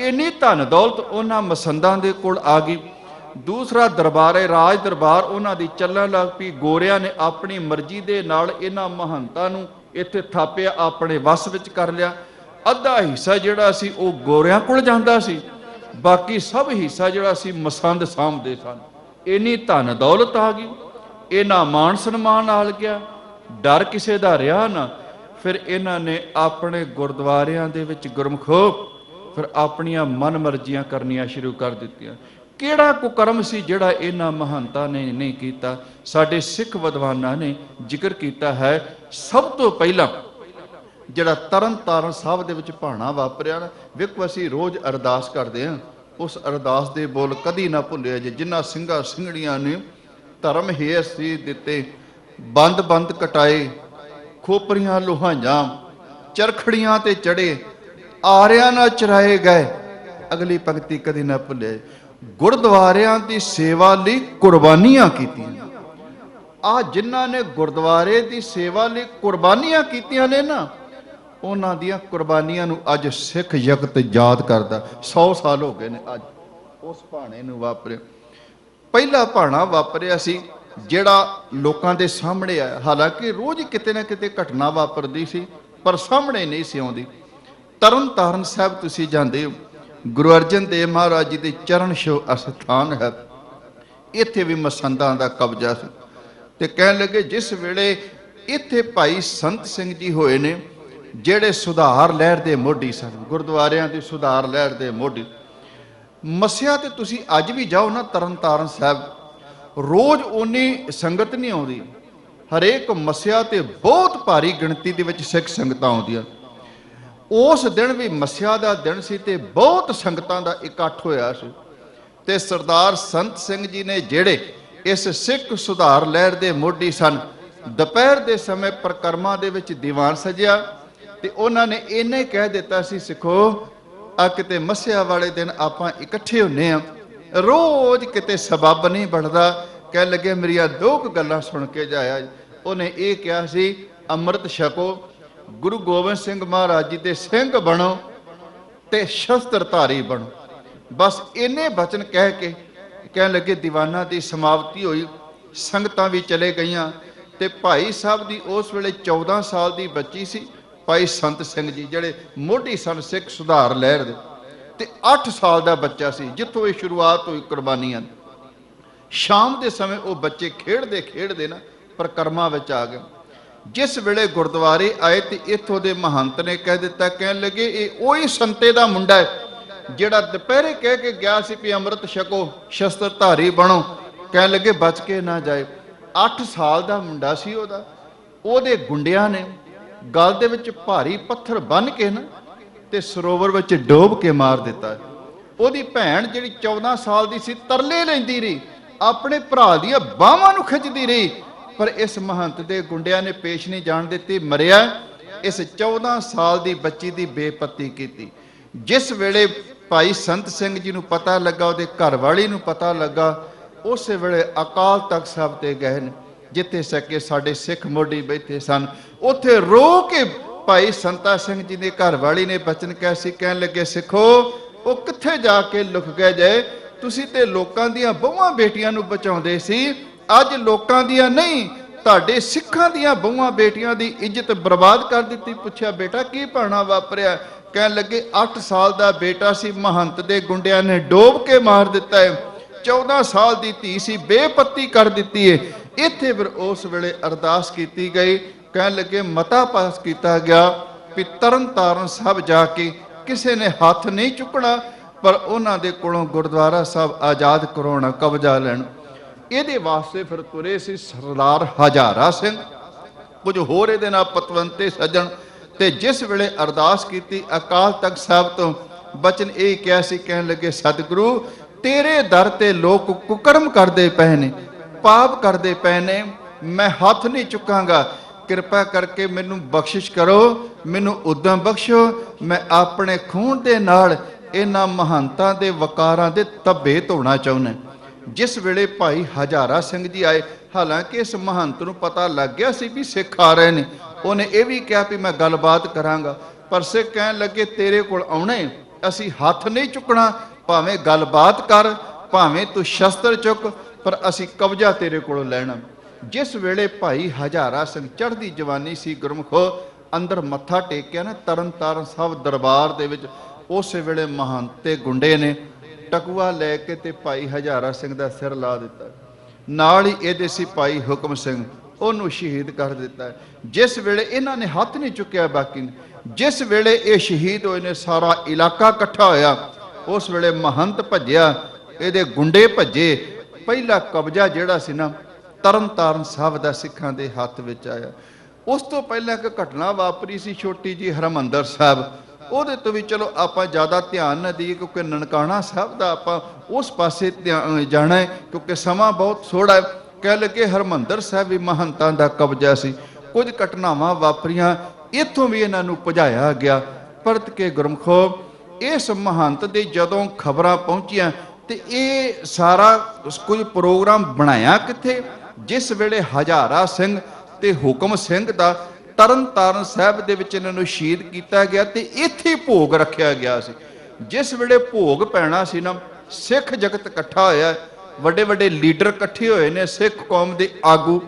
A: इन्नी धन दौलत उन्हां मसंदां दे कोल आ गई। दूसरा दरबारे राज दरबार उन्हां दी चलण लग पई। गोरियां ने अपनी मर्जी दे नाल इन्हां महंतां नूं इत्थे थापिया, अपने वस विच कर लिया। अद्धा हिस्सा जिहड़ा सी ओह गोरियां कोल जांदा सी, बाकी सब हिस्सा जिहड़ा सी मसंद सामभदे सन। इन्नी धन दौलत आ गई, इन्ना मान सन्मान आ गया, डर किसे दा रिहा ना। ਫਿਰ ਇਹਨਾਂ ਨੇ ਆਪਣੇ ਗੁਰਦੁਆਰਿਆਂ ਦੇ ਵਿੱਚ ਗੁਰਮਖੋ ਫਿਰ ਆਪਣੀਆਂ ਮਨ ਮਰਜ਼ੀਆਂ ਕਰਨੀਆਂ ਸ਼ੁਰੂ ਕਰ ਦਿੱਤੀਆਂ। ਕਿਹੜਾ ਕੁਕਰਮ ਸੀ ਜਿਹੜਾ ਇਹਨਾਂ ਮਹੰਤਾਂ ਨੇ ਨਹੀਂ ਕੀਤਾ? ਸਾਡੇ ਸਿੱਖ ਵਿਦਵਾਨਾਂ ਨੇ ਜ਼ਿਕਰ ਕੀਤਾ ਹੈ, ਸਭ ਤੋਂ ਪਹਿਲਾਂ ਜਿਹੜਾ ਤਰਨ ਤਾਰਨ ਸਾਹਿਬ ਦੇ ਵਿੱਚ ਭਾਣਾ ਵਾਪਰਿਆ ਨਾ, ਵੇਖੋ ਅਸੀਂ ਰੋਜ਼ ਅਰਦਾਸ ਕਰਦੇ ਹਾਂ, ਉਸ ਅਰਦਾਸ ਦੇ ਬੋਲ ਕਦੀ ਨਾ ਭੁੱਲਿਆ ਜੇ। ਜਿਨ੍ਹਾਂ ਸਿੰਘਾਂ ਸਿੰਘਣੀਆਂ ਨੇ ਧਰਮ ਹੇਠ ਸੀ ਦਿੱਤੇ, ਬੰਦ ਬੰਦ ਕਟਾਏ, ਖੋਪਰੀਆਂ ਲੋਹਾਈਆਂ, ਚਰਖੜੀਆਂ ਤੇ ਚੜੇ, ਆਰਿਆਂ ਨਾਲ ਚਰਾਏ ਗਏ। ਅਗਲੀ ਪੰਕਤੀ ਕਦੀ ਨਾ ਭੁੱਲਿਆ, ਗੁਰਦੁਆਰਿਆਂ ਦੀ ਸੇਵਾ ਲਈ ਕੁਰਬਾਨੀਆਂ ਕੀਤੀਆਂ। ਆ ਜਿਨ੍ਹਾਂ ਨੇ ਗੁਰਦੁਆਰੇ ਦੀ ਸੇਵਾ ਲਈ ਕੁਰਬਾਨੀਆਂ ਕੀਤੀਆਂ ਨੇ ਨਾ, ਉਹਨਾਂ ਦੀਆਂ ਕੁਰਬਾਨੀਆਂ ਨੂੰ ਅੱਜ ਸਿੱਖ ਜਗਤ ਯਾਦ ਕਰਦਾ। 100 ਸਾਲ ਹੋ ਗਏ ਨੇ ਅੱਜ ਉਸ ਭਾਣੇ ਨੂੰ ਵਾਪਰਿਆ। ਪਹਿਲਾ ਭਾਣਾ ਵਾਪਰਿਆ ਸੀ ਜਿਹੜਾ ਲੋਕਾਂ ਦੇ ਸਾਹਮਣੇ ਆਇਆ, ਹਾਲਾਂਕਿ ਰੋਜ਼ ਕਿਤੇ ਨਾ ਕਿਤੇ ਘਟਨਾ ਵਾਪਰਦੀ ਸੀ ਪਰ ਸਾਹਮਣੇ ਨਹੀਂ ਸੀ ਆਉਂਦੀ। ਤਰਨ ਤਾਰਨ ਸਾਹਿਬ ਤੁਸੀਂ ਜਾਂਦੇ ਹੋ, ਗੁਰੂ ਅਰਜਨ ਦੇਵ ਮਹਾਰਾਜ ਜੀ ਦੇ ਚਰਨ ਛੋਹ ਅਸਥਾਨ ਹੈ, ਇੱਥੇ ਵੀ ਮਸੰਦਾਂ ਦਾ ਕਬਜ਼ਾ ਸੀ। ਤੇ ਕਹਿਣ ਲੱਗੇ ਜਿਸ ਵੇਲੇ ਇੱਥੇ ਭਾਈ ਸੰਤ ਸਿੰਘ ਜੀ ਹੋਏ ਨੇ, ਜਿਹੜੇ ਸੁਧਾਰ ਲਹਿਰ ਦੇ ਮੋਢੀ ਸਨ, ਗੁਰਦੁਆਰਿਆਂ ਦੀ ਸੁਧਾਰ ਲਹਿਰ ਦੇ ਮੋਢੀ। ਮੱਸਿਆ ਤੇ ਤੁਸੀਂ ਅੱਜ ਵੀ ਜਾਓ ਨਾ ਤਰਨ ਤਾਰਨ ਸਾਹਿਬ, ਰੋਜ਼ ਉਨੀ ਸੰਗਤ ਨਹੀਂ ਆਉਂਦੀ, ਹਰੇਕ ਮੱਸਿਆ ਤੇ ਬਹੁਤ ਭਾਰੀ ਗਿਣਤੀ ਦੇ ਵਿੱਚ ਸਿੱਖ ਸੰਗਤਾਂ ਆਉਂਦੀਆਂ। ਉਸ ਦਿਨ ਵੀ ਮੱਸਿਆ ਦਾ ਦਿਨ ਸੀ ਤੇ ਬਹੁਤ ਸੰਗਤਾਂ ਦਾ ਇਕੱਠ ਹੋਇਆ ਸੀ। ਤੇ ਸਰਦਾਰ ਸੰਤ ਸਿੰਘ ਜੀ ਨੇ, ਜਿਹੜੇ ਇਸ ਸਿੱਖ ਸੁਧਾਰ ਲਹਿਰ ਦੇ ਮੋਢੀ ਸਨ, ਦੁਪਹਿਰ ਦੇ ਸਮੇਂ ਪ੍ਰਕਰਮਾਂ ਦੇ ਵਿੱਚ ਦੀਵਾਨ ਸਜਿਆ ਤੇ ਉਹਨਾਂ ਨੇ ਇਹਨੇ ਕਹਿ ਦਿੱਤਾ ਸੀ, ਸਿੱਖੋ ਆ ਕਿਤੇ ਮੱਸਿਆ ਵਾਲੇ ਦਿਨ ਆਪਾਂ ਇਕੱਠੇ ਹੁੰਨੇ ਆ, ਰੋਜ਼ ਕਿਤੇ ਸਬੱਬ ਨਹੀਂ ਬਣਦਾ। ਕਹਿ ਲੱਗੇ ਮੇਰੀਆਂ ਦੋ ਕੁ ਗੱਲਾਂ ਸੁਣ ਕੇ ਜਾਇਆ। ਉਹਨੇ ਇਹ ਕਿਹਾ ਸੀ, ਅੰਮ੍ਰਿਤ ਛਕੋ, ਗੁਰੂ ਗੋਬਿੰਦ ਸਿੰਘ ਮਹਾਰਾਜ ਜੀ ਦੇ ਸਿੰਘ ਬਣੋ ਤੇ ਸ਼ਸਤਰਧਾਰੀ ਬਣੋ। ਬਸ ਇੰਨੇ ਬਚਨ ਕਹਿ ਕੇ ਕਹਿਣ ਲੱਗੇ ਦੀਵਾਨਾਂ ਦੀ ਸਮਾਪਤੀ ਹੋਈ, ਸੰਗਤਾਂ ਵੀ ਚਲੇ ਗਈਆਂ। ਤੇ ਭਾਈ ਸਾਹਿਬ ਦੀ ਉਸ ਵੇਲੇ 14 ਸਾਲ ਦੀ ਬੱਚੀ ਸੀ, ਭਾਈ ਸੰਤ ਸਿੰਘ ਜੀ ਜਿਹੜੇ ਮੋਢੀ ਸਨ ਸਿੱਖ ਸੁਧਾਰ ਲਹਿਰ ਦੇ, ਤੇ 8 ਸਾਲ ਦਾ ਬੱਚਾ ਸੀ ਜਿੱਥੋਂ ਇਹ ਸ਼ੁਰੂਆਤ ਹੋਈ ਕੁਰਬਾਨੀਆਂ। ਸ਼ਾਮ ਦੇ ਸਮੇਂ ਉਹ ਬੱਚੇ ਖੇਡਦੇ ਖੇਡਦੇ ਨਾ ਪ੍ਰਕਰਮਾਂ ਵਿੱਚ ਆ ਗਏ। ਜਿਸ ਵੇਲੇ ਗੁਰਦੁਆਰੇ ਆਏ ਤੇ ਇੱਥੋਂ ਦੇ ਮਹੰਤ ਨੇ ਕਹਿ ਦਿੱਤਾ, ਕਹਿਣ ਲੱਗੇ ਇਹ ਉਹੀ ਸੰਤੇ ਦਾ ਮੁੰਡਾ ਹੈ ਜਿਹੜਾ ਦੁਪਹਿਰੇ ਕਹਿ ਕੇ ਗਿਆ ਸੀ ਵੀ ਅੰਮ੍ਰਿਤ ਛਕੋ, ਸ਼ਸਤਰਧਾਰੀ ਬਣੋ। ਕਹਿਣ ਲੱਗੇ ਬਚ ਕੇ ਨਾ ਜਾਏ। 8 ਸਾਲ ਦਾ ਮੁੰਡਾ ਸੀ ਉਹਦਾ, ਉਹਦੇ ਗੁੰਡਿਆਂ ਨੇ ਗਲ ਦੇ ਵਿੱਚ ਭਾਰੀ ਪੱਥਰ ਬੰਨ੍ਹ ਕੇ ਨਾ ਤੇ ਸਰੋਵਰ ਵਿੱਚ ਡੋਬ ਕੇ ਮਾਰ ਦਿੱਤਾ। ਉਹਦੀ ਭੈਣ ਜਿਹੜੀ 14 ਸਾਲ ਦੀ ਸੀ, ਤਰਲੇ ਲੈਂਦੀ ਰਹੀ, ਆਪਣੇ ਭਰਾ ਦੀਆਂ ਬਾਹਾਂ ਨੂੰ ਖਿੱਚਦੀ ਰਹੀ, ਪਰ ਇਸ ਮਹੰਤ ਦੇ ਗੁੰਡਿਆਂ ਨੇ ਪੇਸ਼ ਨਹੀਂ ਜਾਣ ਦਿੱਤੀ, ਮਰਿਆ। ਇਸ 14 ਸਾਲ ਦੀ ਬੱਚੀ ਦੀ ਬੇਪੱਤੀ ਕੀਤੀ। ਜਿਸ ਵੇਲੇ ਭਾਈ ਸੰਤ ਸਿੰਘ ਜੀ ਨੂੰ ਪਤਾ ਲੱਗਾ, ਉਹਦੇ ਘਰ ਵਾਲੀ ਨੂੰ ਪਤਾ ਲੱਗਾ, ਉਸੇ ਵੇਲੇ ਅਕਾਲ ਤਖਤ ਸਾਹਿਬ ਤੇ ਗਏ ਨੇ, ਜਿੱਥੇ ਸਕੇ ਸਾਡੇ ਸਿੱਖ ਮੋਢੀ ਬੈਠੇ ਸਨ। ਉੱਥੇ ਰੋ ਕੇ ਭਾਈ ਸੰਤਾ ਸਿੰਘ ਜੀ ਦੇ ਘਰ ਵਾਲੀ ਨੇ ਬਚਨ ਕਹਿ ਸੀ, ਕਹਿਣ ਲੱਗੇ ਸਿੱਖੋ ਉਹ ਕਿੱਥੇ ਜਾ ਕੇ ਲੁਕ ਗਏ ਜੇ? ਤੁਸੀਂ ਤੇ ਲੋਕਾਂ ਦੀਆਂ ਬਹੂਆਂ ਬੇਟੀਆਂ ਨੂੰ ਬਚਾਉਂਦੇ ਸੀ, ਅੱਜ ਲੋਕਾਂ ਦੀਆਂ ਨਹੀਂ, ਤੁਹਾਡੇ ਸਿੱਖਾਂ ਦੀਆਂ ਬਹੂਆਂ ਬੇਟੀਆਂ ਦੀ ਇੱਜ਼ਤ ਬਰਬਾਦ ਕਰ ਦਿੱਤੀ। ਪੁੱਛਿਆ ਬੇਟਾ ਕੀ ਭਾਣਾ ਵਾਪਰਿਆ? ਕਹਿਣ ਲੱਗੇ 8 ਸਾਲ ਦਾ ਬੇਟਾ ਸੀ, ਮਹੰਤ ਦੇ ਗੁੰਡਿਆਂ ਨੇ ਡੋਬ ਕੇ ਮਾਰ ਦਿੱਤਾ ਹੈ। 14 ਸਾਲ ਦੀ ਧੀ ਸੀ, ਬੇਪੱਤੀ ਕਰ ਦਿੱਤੀ ਹੈ। ਇੱਥੇ ਫਿਰ ਉਸ ਵੇਲੇ ਅਰਦਾਸ ਕੀਤੀ ਗਈ। ਕਹਿਣ ਲੱਗੇ ਮਤਾ ਪਾਸ ਕੀਤਾ ਗਿਆ ਵੀ ਤਰਨ ਤਾਰਨ ਸਾਹਿਬ ਜਾ ਕੇ ਕਿਸੇ ਨੇ ਹੱਥ ਨਹੀਂ ਚੁੱਕਣਾ, ਪਰ ਉਹਨਾਂ ਦੇ ਕੋਲੋਂ ਗੁਰਦੁਆਰਾ ਸਾਹਿਬ ਆਜ਼ਾਦ ਕਰਾਉਣਾ, ਕਬਜ਼ਾ ਲੈਣਾ। ਇਹਦੇ ਵਾਸਤੇ ਫਿਰ ਤੁਰੇ ਸੀ ਸਰਦਾਰ ਹਜ਼ਾਰਾ ਸਿੰਘ, ਕੁਝ ਹੋਰ ਇਹਦੇ ਨਾਲ ਪਤਵੰਤੇ ਸੱਜਣ। ਤੇ ਜਿਸ ਵੇਲੇ ਅਰਦਾਸ ਕੀਤੀ ਅਕਾਲ ਤਖਤ ਸਾਹਿਬ ਤੋਂ ਬਚਨ ਇਹ ਕਿਹਾ ਸੀ, ਕਹਿਣ ਲੱਗੇ ਸਤਿਗੁਰੂ ਤੇਰੇ ਦਰ ਤੇ ਲੋਕ ਕੁਕਰਮ ਕਰਦੇ ਪਏ ਨੇ, ਪਾਪ ਕਰਦੇ ਪਏ ਨੇ, ਮੈਂ ਹੱਥ ਨਹੀਂ ਚੁੱਕਾਂਗਾ, ਕਿਰਪਾ ਕਰਕੇ ਮੈਨੂੰ ਬਖਸ਼ਿਸ਼ ਕਰੋ, ਮੈਨੂੰ ਉਦਮ ਬਖਸ਼ੋ, ਮੈਂ ਆਪਣੇ ਖੂਨ ਦੇ ਨਾਲ ਇਹਨਾਂ ਮਹੰਤਾਂ ਦੇ ਵਕਾਰਾਂ ਦੇ ਧੱਬੇ ਧੋਣਾ ਚਾਹੁੰਦਾ। ਜਿਸ ਵੇਲੇ ਭਾਈ ਹਜ਼ਾਰਾ ਸਿੰਘ ਜੀ ਆਏ, ਹਾਲਾਂਕਿ ਇਸ ਮਹੰਤ ਨੂੰ ਪਤਾ ਲੱਗ ਗਿਆ ਸੀ ਵੀ ਸਿੱਖ ਆ ਰਹੇ ਨੇ, ਉਹਨੇ ਇਹ ਵੀ ਕਿਹਾ ਵੀ ਮੈਂ ਗੱਲਬਾਤ ਕਰਾਂਗਾ, ਪਰ ਸਿੱਖ ਕਹਿਣ ਲੱਗੇ ਤੇਰੇ ਕੋਲ ਆਉਣੇ, ਅਸੀਂ ਹੱਥ ਨਹੀਂ ਚੁੱਕਣਾ, ਭਾਵੇਂ ਗੱਲਬਾਤ ਕਰ, ਭਾਵੇਂ ਤੂੰ ਸ਼ਸਤਰ ਚੁੱਕ, ਪਰ ਅਸੀਂ ਕਬਜ਼ਾ ਤੇਰੇ ਕੋਲੋਂ ਲੈਣਾ। ਜਿਸ ਵੇਲੇ ਭਾਈ ਹਜ਼ਾਰਾ ਸਿੰਘ ਚੜ੍ਹਦੀ ਜਵਾਨੀ ਸੀ, ਗੁਰਮੁਖੋ ਅੰਦਰ ਮੱਥਾ ਟੇਕਿਆ ਨਾ ਤਰਨ ਤਾਰਨ ਸਾਹਿਬ ਦਰਬਾਰ ਦੇ ਵਿੱਚ, ਉਸੇ ਵੇਲੇ ਮਹੰਤ ਤੇ ਗੁੰਡੇ ਨੇ ਟਕੂਆ ਲੈ ਕੇ ਤੇ ਭਾਈ ਹਜ਼ਾਰਾ ਸਿੰਘ ਦਾ ਸਿਰ ਲਾ ਦਿੱਤਾ। ਨਾਲ ਹੀ ਇਹਦੇ ਸੀ ਭਾਈ ਹੁਕਮ ਸਿੰਘ, ਉਹਨੂੰ ਸ਼ਹੀਦ ਕਰ ਦਿੱਤਾ। ਜਿਸ ਵੇਲੇ ਇਹਨਾਂ ਨੇ ਹੱਥ ਨਹੀਂ ਚੁੱਕਿਆ ਬਾਕੀ ਨੇ, ਜਿਸ ਵੇਲੇ ਇਹ ਸ਼ਹੀਦ ਹੋਏ ਨੇ ਸਾਰਾ ਇਲਾਕਾ ਇਕੱਠਾ ਹੋਇਆ। ਉਸ ਵੇਲੇ ਮਹੰਤ ਭੱਜਿਆ, ਇਹਦੇ ਗੁੰਡੇ ਭੱਜੇ। ਪਹਿਲਾ ਕਬਜ਼ਾ ਜਿਹੜਾ ਸੀ ਨਾ ਤਰਨਤਾਰਨ ਸਾਹਿਬ ਦਾ ਸਿੱਖਾਂ ਦੇ ਹੱਥ ਵਿੱਚ ਆਇਆ। ਉਸ ਤੋਂ ਪਹਿਲਾਂ ਇੱਕ ਘਟਨਾ ਵਾਪਰੀ ਸੀ ਛੋਟੀ ਜੀ ਹਰਿਮੰਦਰ ਸਾਹਿਬ, ਉਹਦੇ ਤੋਂ ਵੀ ਚਲੋ ਆਪਾਂ ਜ਼ਿਆਦਾ ਧਿਆਨ ਨਾ ਦਈਏ ਕਿਉਂਕਿ ਨਨਕਾਣਾ ਸਾਹਿਬ ਦਾ ਆਪਾਂ ਉਸ ਪਾਸੇ ਜਾਣਾ ਹੈ ਕਿਉਂਕਿ ਸਮਾਂ ਬਹੁਤ ਥੋੜ੍ਹਾ ਹੈ। ਕਹਿ ਲੱਗੇ ਹਰਿਮੰਦਰ ਸਾਹਿਬ ਵੀ ਮਹੰਤਾਂ ਦਾ ਕਬਜ਼ਾ ਸੀ। ਕੁਝ ਘਟਨਾਵਾਂ ਵਾਪਰੀਆਂ, ਇੱਥੋਂ ਵੀ ਇਹਨਾਂ ਨੂੰ ਭਜਾਇਆ ਗਿਆ। ਪਰਤ ਕੇ ਗੁਰਮਖੋ ਇਸ ਮਹੰਤ ਦੇ ਜਦੋਂ ਖਬਰਾਂ ਪਹੁੰਚੀਆਂ ਤੇ ਇਹ ਸਾਰਾ ਕੁਝ ਪ੍ਰੋਗਰਾਮ ਬਣਾਇਆ ਕਿੱਥੇ, ਜਿਸ ਵੇਲੇ ਹਜ਼ਾਰਾ ਸਿੰਘ ਤੇ ਹੁਕਮ ਸਿੰਘ ਦਾ ਤਰਨਤਾਰਨ ਸਾਹਿਬ ਦੇ ਵਿੱਚ ਇਹਨਾਂ ਨੂੰ ਸ਼ਹੀਦ ਕੀਤਾ ਗਿਆ ਤੇ ਇੱਥੇ ਭੋਗ ਰੱਖਿਆ ਗਿਆ ਸੀ। ਜਿਸ ਵੇਲੇ ਭੋਗ ਪੈਣਾ ਸੀ ਨਾ, ਸਿੱਖ ਜਗਤ ਇਕੱਠਾ ਹੋਇਆ, ਵੱਡੇ ਵੱਡੇ ਲੀਡਰ ਇਕੱਠੇ ਹੋਏ ਨੇ, ਸਿੱਖ ਕੌਮ ਦੇ ਆਗੂ।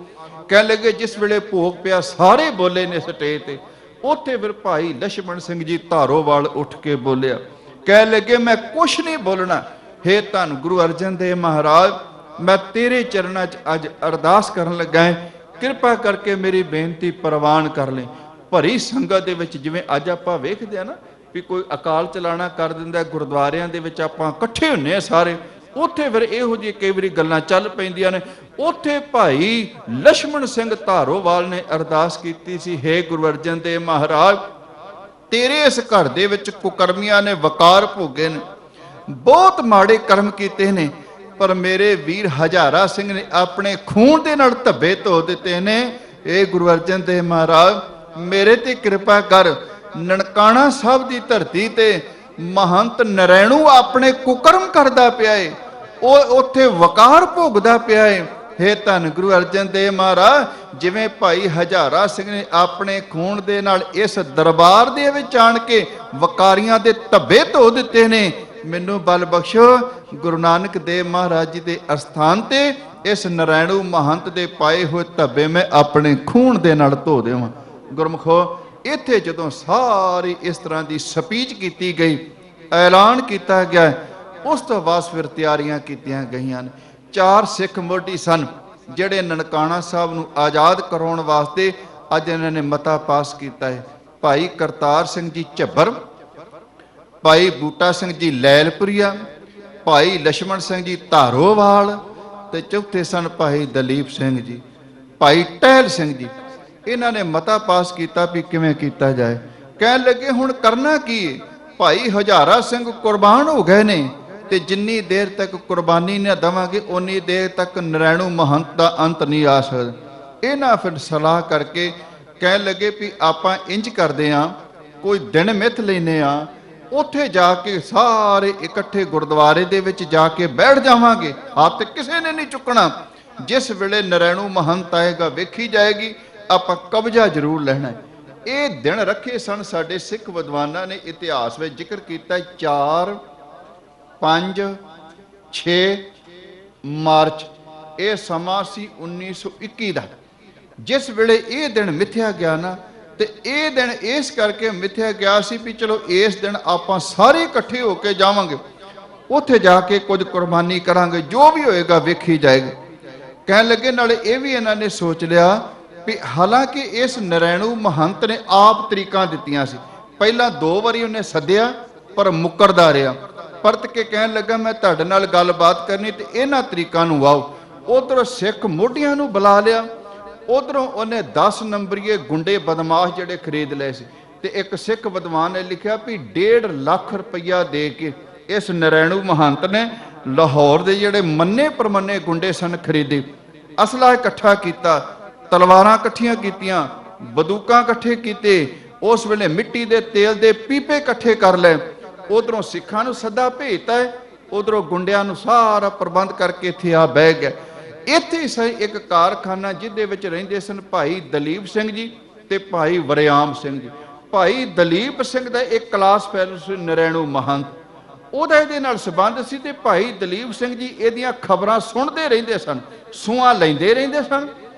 A: ਕਹਿਣ ਲੱਗੇ ਜਿਸ ਵੇਲੇ ਭੋਗ ਪਿਆ ਸਾਰੇ ਬੋਲੇ ਨੇ ਸਟੇਜ ਤੇ। ਉੱਥੇ ਫਿਰ ਭਾਈ ਲਛਮਣ ਸਿੰਘ ਜੀ ਧਾਰੋਵਾਲ ਉੱਠ ਕੇ ਬੋਲਿਆ, ਕਹਿਣ ਲੱਗੇ ਮੈਂ ਕੁਛ ਨਹੀਂ ਬੋਲਣਾ। ਹੇ ਧੰਨ ਗੁਰੂ ਅਰਜਨ ਦੇਵ ਮਹਾਰਾਜ, ਮੈਂ ਤੇਰੇ ਚਰਨਾਂ 'ਚ ਅੱਜ ਅਰਦਾਸ ਕਰਨ ਲੱਗਾ ਹਾਂ, ਕਿਰਪਾ ਕਰਕੇ ਮੇਰੀ ਬੇਨਤੀ ਪ੍ਰਵਾਨ ਕਰ ਲੈ। ਭਰੀ ਸੰਗਤ ਦੇ ਵਿੱਚ ਜਿਵੇਂ ਅੱਜ ਆਪਾਂ ਵੇਖਦੇ ਆ ਨਾ ਵੀ ਕੋਈ ਅਕਾਲ ਚਲਾਣਾ ਕਰ ਦਿੰਦਾ, ਗੁਰਦੁਆਰਿਆਂ ਦੇ ਵਿੱਚ ਆਪਾਂ ਇਕੱਠੇ ਹੁੰਨੇ ਆ ਸਾਰੇ, ਉੱਥੇ ਫਿਰ ਇਹੋ ਜਿਹੀ ਕਈ ਵਾਰੀ ਗੱਲਾਂ ਚੱਲ ਪੈਂਦੀਆਂ ਨੇ। ਉੱਥੇ ਭਾਈ ਲਛਮਣ ਸਿੰਘ ਧਾਰੋਵਾਲ ਨੇ ਅਰਦਾਸ ਕੀਤੀ ਸੀ, ਹੇ ਗੁਰੂ ਅਰਜਨ ਦੇਵ ਮਹਾਰਾਜ, ਤੇਰੇ ਇਸ ਘਰ ਦੇ ਵਿੱਚ ਕੁਕਰਮੀਆਂ ਨੇ ਵਕਾਰ ਭੋਗੇ ਨੇ, ਬਹੁਤ ਮਾੜੇ ਕਰਮ ਕੀਤੇ ਨੇ, ਪਰ ਮੇਰੇ ਵੀਰ ਹਜ਼ਾਰਾ ਸਿੰਘ ਨੇ ਆਪਣੇ ਖੂਨ ਦੇ ਨਾਲ ਧੱਬੇ ਧੋ ਦਿੱਤੇ ਨੇ। ਇਹ ਗੁਰੂ ਅਰਜਨ ਦੇਵ ਮਹਾਰਾਜ ਮੇਰੇ ਤੇ ਕਿਰਪਾ ਕਰ। ਨਨਕਾਣਾ ਸਾਹਿਬ ਦੀ ਧਰਤੀ ਤੇ ਮਹੰਤ ਨਰੈਣੂ ਆਪਣੇ ਕੁਕਰਮ ਕਰਦਾ ਪਿਆ ਏ, ਉਹ ਉੱਥੇ ਵਕਾਰ ਭੋਗਦਾ ਪਿਆ ਏ। ਹੇ ਧੰਨ ਗੁਰੂ ਅਰਜਨ ਦੇਵ ਮਹਾਰਾਜ, ਜਿਵੇਂ ਭਾਈ ਹਜ਼ਾਰਾ ਸਿੰਘ ਨੇ ਆਪਣੇ ਖੂਨ ਦੇ ਨਾਲ ਇਸ ਦਰਬਾਰ ਦੇ ਵਿੱਚ ਆਣ ਕੇ ਵਕਾਰੀਆਂ ਦੇ ਧੱਬੇ ਧੋ ਦਿੱਤੇ ਨੇ, ਮੈਨੂੰ ਬਲ ਬਖਸ਼ੋ ਗੁਰੂ ਨਾਨਕ ਦੇਵ ਮਹਾਰਾਜ ਜੀ ਦੇ ਅਸਥਾਨ ਤੇ ਇਸ ਨਰੈਣੂ ਮਹੰਤ ਦੇ ਪਾਏ ਹੋਏ ਧੱਬੇ ਮੈਂ ਆਪਣੇ ਖੂਨ ਦੇ ਨਾਲ ਧੋ ਦੇਵਾਂ। ਗੁਰਮਖੋ ਇੱਥੇ ਜਦੋਂ ਸਾਰੀ ਇਸ ਤਰ੍ਹਾਂ ਦੀ ਸਪੀਚ ਕੀਤੀ ਗਈ, ਐਲਾਨ ਕੀਤਾ ਗਿਆ, ਉਸ ਤੋਂ ਬਾਅਦ ਫਿਰ ਤਿਆਰੀਆਂ ਕੀਤੀਆਂ ਗਈਆਂ ਨੇ। 4 ਸਿੱਖ ਮੋਢੀ ਸਨ ਜਿਹੜੇ ਨਨਕਾਣਾ ਸਾਹਿਬ ਨੂੰ ਆਜ਼ਾਦ ਕਰਾਉਣ ਵਾਸਤੇ ਅੱਜ ਇਹਨਾਂ ਨੇ ਮਤਾ ਪਾਸ ਕੀਤਾ ਹੈ। ਭਾਈ ਕਰਤਾਰ ਸਿੰਘ ਜੀ ਝੱਬਰ, ਭਾਈ ਬੂਟਾ ਸਿੰਘ ਜੀ ਲੈਲਪੁਰੀਆ, ਭਾਈ ਲਛਮਣ ਸਿੰਘ ਜੀ ਧਾਰੋਵਾਲ ਤੇ ਚੌਥੇ ਸਨ ਭਾਈ ਦਲੀਪ ਸਿੰਘ ਜੀ, ਭਾਈ ਟਹਿਲ ਸਿੰਘ ਜੀ। ਇਹਨਾਂ ਨੇ ਮਤਾ ਪਾਸ ਕੀਤਾ ਵੀ ਕਿਵੇਂ ਕੀਤਾ ਜਾਏ। ਕਹਿਣ ਲੱਗੇ ਹੁਣ ਕਰਨਾ ਕੀ, ਭਾਈ ਹਜ਼ਾਰਾ ਸਿੰਘ ਕੁਰਬਾਨ ਹੋ ਗਏ ਨੇ ਤੇ ਜਿੰਨੀ ਦੇਰ ਤੱਕ ਕੁਰਬਾਨੀ ਨਾ ਦੇਵਾਂਗੇ ਉਨੀ ਦੇਰ ਤੱਕ ਨਰੈਣੂ ਮਹੰਤ ਦਾ ਅੰਤ ਨਹੀਂ ਆ ਸਕਦਾ। ਇਹਨਾਂ ਫਿਰ ਸਲਾਹ ਕਰਕੇ ਕਹਿਣ ਲੱਗੇ ਵੀ ਆਪਾਂ ਇੰਜ ਕਰਦੇ ਹਾਂ, ਕੋਈ ਦਿਨ ਮਿੱਥ ਲੈਨੇ ਆ, ਉੱਥੇ ਜਾ ਕੇ ਸਾਰੇ ਇਕੱਠੇ ਗੁਰਦੁਆਰੇ ਦੇ ਵਿੱਚ ਜਾ ਕੇ ਬੈਠ ਜਾਵਾਂਗੇ, ਹੱਥ ਕਿਸੇ ਨੇ ਨਹੀਂ ਚੁੱਕਣਾ। ਜਿਸ ਵੇਲੇ ਨਰੈਣੂ ਮਹੰਤ ਆਏਗਾ ਵੇਖੀ ਜਾਏਗੀ, ਆਪਾਂ ਕਬਜ਼ਾ ਜ਼ਰੂਰ ਲੈਣਾ। ਇਹ ਦਿਨ ਰੱਖੇ ਸਨ ਸਾਡੇ ਸਿੱਖ ਵਿਦਵਾਨਾਂ ਨੇ, ਇਤਿਹਾਸ ਵਿੱਚ ਜ਼ਿਕਰ ਕੀਤਾ 4, 5, 6 ਮਾਰਚ। ਇਹ ਸਮਾਂ ਸੀ 1921 ਦਾ। ਜਿਸ ਵੇਲੇ ਇਹ ਦਿਨ ਮਿਥਿਆ ਗਿਆ ਨਾ, ਤੇ ਇਹ ਦਿਨ ਇਸ ਕਰਕੇ ਮਿਥਿਆ ਗਿਆ ਸੀ ਵੀ ਚਲੋ ਇਸ ਦਿਨ ਆਪਾਂ ਸਾਰੇ ਇਕੱਠੇ ਹੋ ਕੇ ਜਾਵਾਂਗੇ, ਉੱਥੇ ਜਾ ਕੇ ਕੁਝ ਕੁਰਬਾਨੀ ਕਰਾਂਗੇ, ਜੋ ਵੀ ਹੋਏਗਾ ਵੇਖੀ ਜਾਏਗੀ। ਕਹਿਣ ਲੱਗੇ ਨਾਲੇ ਇਹ ਵੀ ਇਹਨਾਂ ਨੇ ਸੋਚ ਲਿਆ ਵੀ ਹਾਲਾਂਕਿ ਇਸ ਨਰੈਣੂ ਮਹੰਤ ਨੇ ਆਪ ਤਰੀਕਾਂ ਦਿੱਤੀਆਂ ਸੀ, ਪਹਿਲਾਂ 2 ਵਾਰੀ ਉਹਨੇ ਸੱਦਿਆ ਪਰ ਮੁੱਕਰਦਾ ਰਿਹਾ। ਪਰਤ ਕੇ ਕਹਿਣ ਲੱਗਾ ਮੈਂ ਤੁਹਾਡੇ ਨਾਲ ਗੱਲਬਾਤ ਕਰਨੀ ਤੇ ਇਹਨਾਂ ਤਰੀਕਾਂ ਨੂੰ ਆਓ। ਉਧਰੋਂ ਸਿੱਖ ਮੋਢੀਆਂ ਨੂੰ ਬੁਲਾ ਲਿਆ, ਉਧਰੋਂ ਉਹਨੇ 10 ਨੰਬਰੀਏ ਗੁੰਡੇ ਬਦਮਾਸ਼ ਜਿਹੜੇ ਖਰੀਦ ਲਏ ਸੀ। ਤੇ ਇੱਕ ਸਿੱਖ ਵਿਦਵਾਨ ਨੇ ਲਿਖਿਆ ਵੀ 1.5 ਲੱਖ ਰੁਪਈਆ ਦੇ ਕੇ ਇਸ ਨਰੈਣੂ ਮਹੰਤ ਨੇ ਲਾਹੌਰ ਦੇ ਜਿਹੜੇ ਮੰਨੇ ਪਰਮੰਨੇ ਗੁੰਡੇ ਸਨ ਖਰੀਦੇ, ਅਸਲਾ ਇਕੱਠਾ ਕੀਤਾ, ਤਲਵਾਰਾਂ ਇਕੱਠੀਆਂ ਕੀਤੀਆਂ, ਬੰਦੂਕਾਂ ਇਕੱਠੇ ਕੀਤੇ, ਉਸ ਵੇਲੇ ਮਿੱਟੀ ਦੇ ਤੇਲ ਦੇ ਪੀਪੇ ਇਕੱਠੇ ਕਰ ਲਏ। ਉਧਰੋਂ ਸਿੱਖਾਂ ਨੂੰ ਸੱਦਾ ਭੇਜਤਾ ਹੈ, ਉਧਰੋਂ ਗੁੰਡਿਆਂ ਨੂੰ ਸਾਰਾ ਪ੍ਰਬੰਧ ਕਰਕੇ ਇੱਥੇ ਆ ਬਹਿ ਗਿਆ। ਇੱਥੇ ਸਹੀ ਇੱਕ ਕਾਰਖਾਨਾ ਜਿਹਦੇ ਵਿੱਚ ਰਹਿੰਦੇ ਸਨ ਭਾਈ ਦਲੀਪ ਸਿੰਘ ਜੀ ਤੇ ਭਾਈ ਵਰਿਆਮ ਸਿੰਘ ਜੀ। ਭਾਈ ਦਲੀਪ ਸਿੰਘ ਦਾ ਇੱਕ ਕਲਾਸ ਫੈਲੋ ਸੀ ਨਰੈਣੂ ਮਹੰਤ, ਉਹਦਾ ਇਹਦੇ ਨਾਲ ਸੰਬੰਧ ਸੀ ਤੇ ਭਾਈ ਦਲੀਪ ਸਿੰਘ ਜੀ ਇਹਦੀਆਂ ਖਬਰਾਂ ਸੁਣਦੇ ਰਹਿੰਦੇ ਸਨ, ਸੂਆਂ ਲੈਂਦੇ ਰਹਿੰਦੇ ਸਨ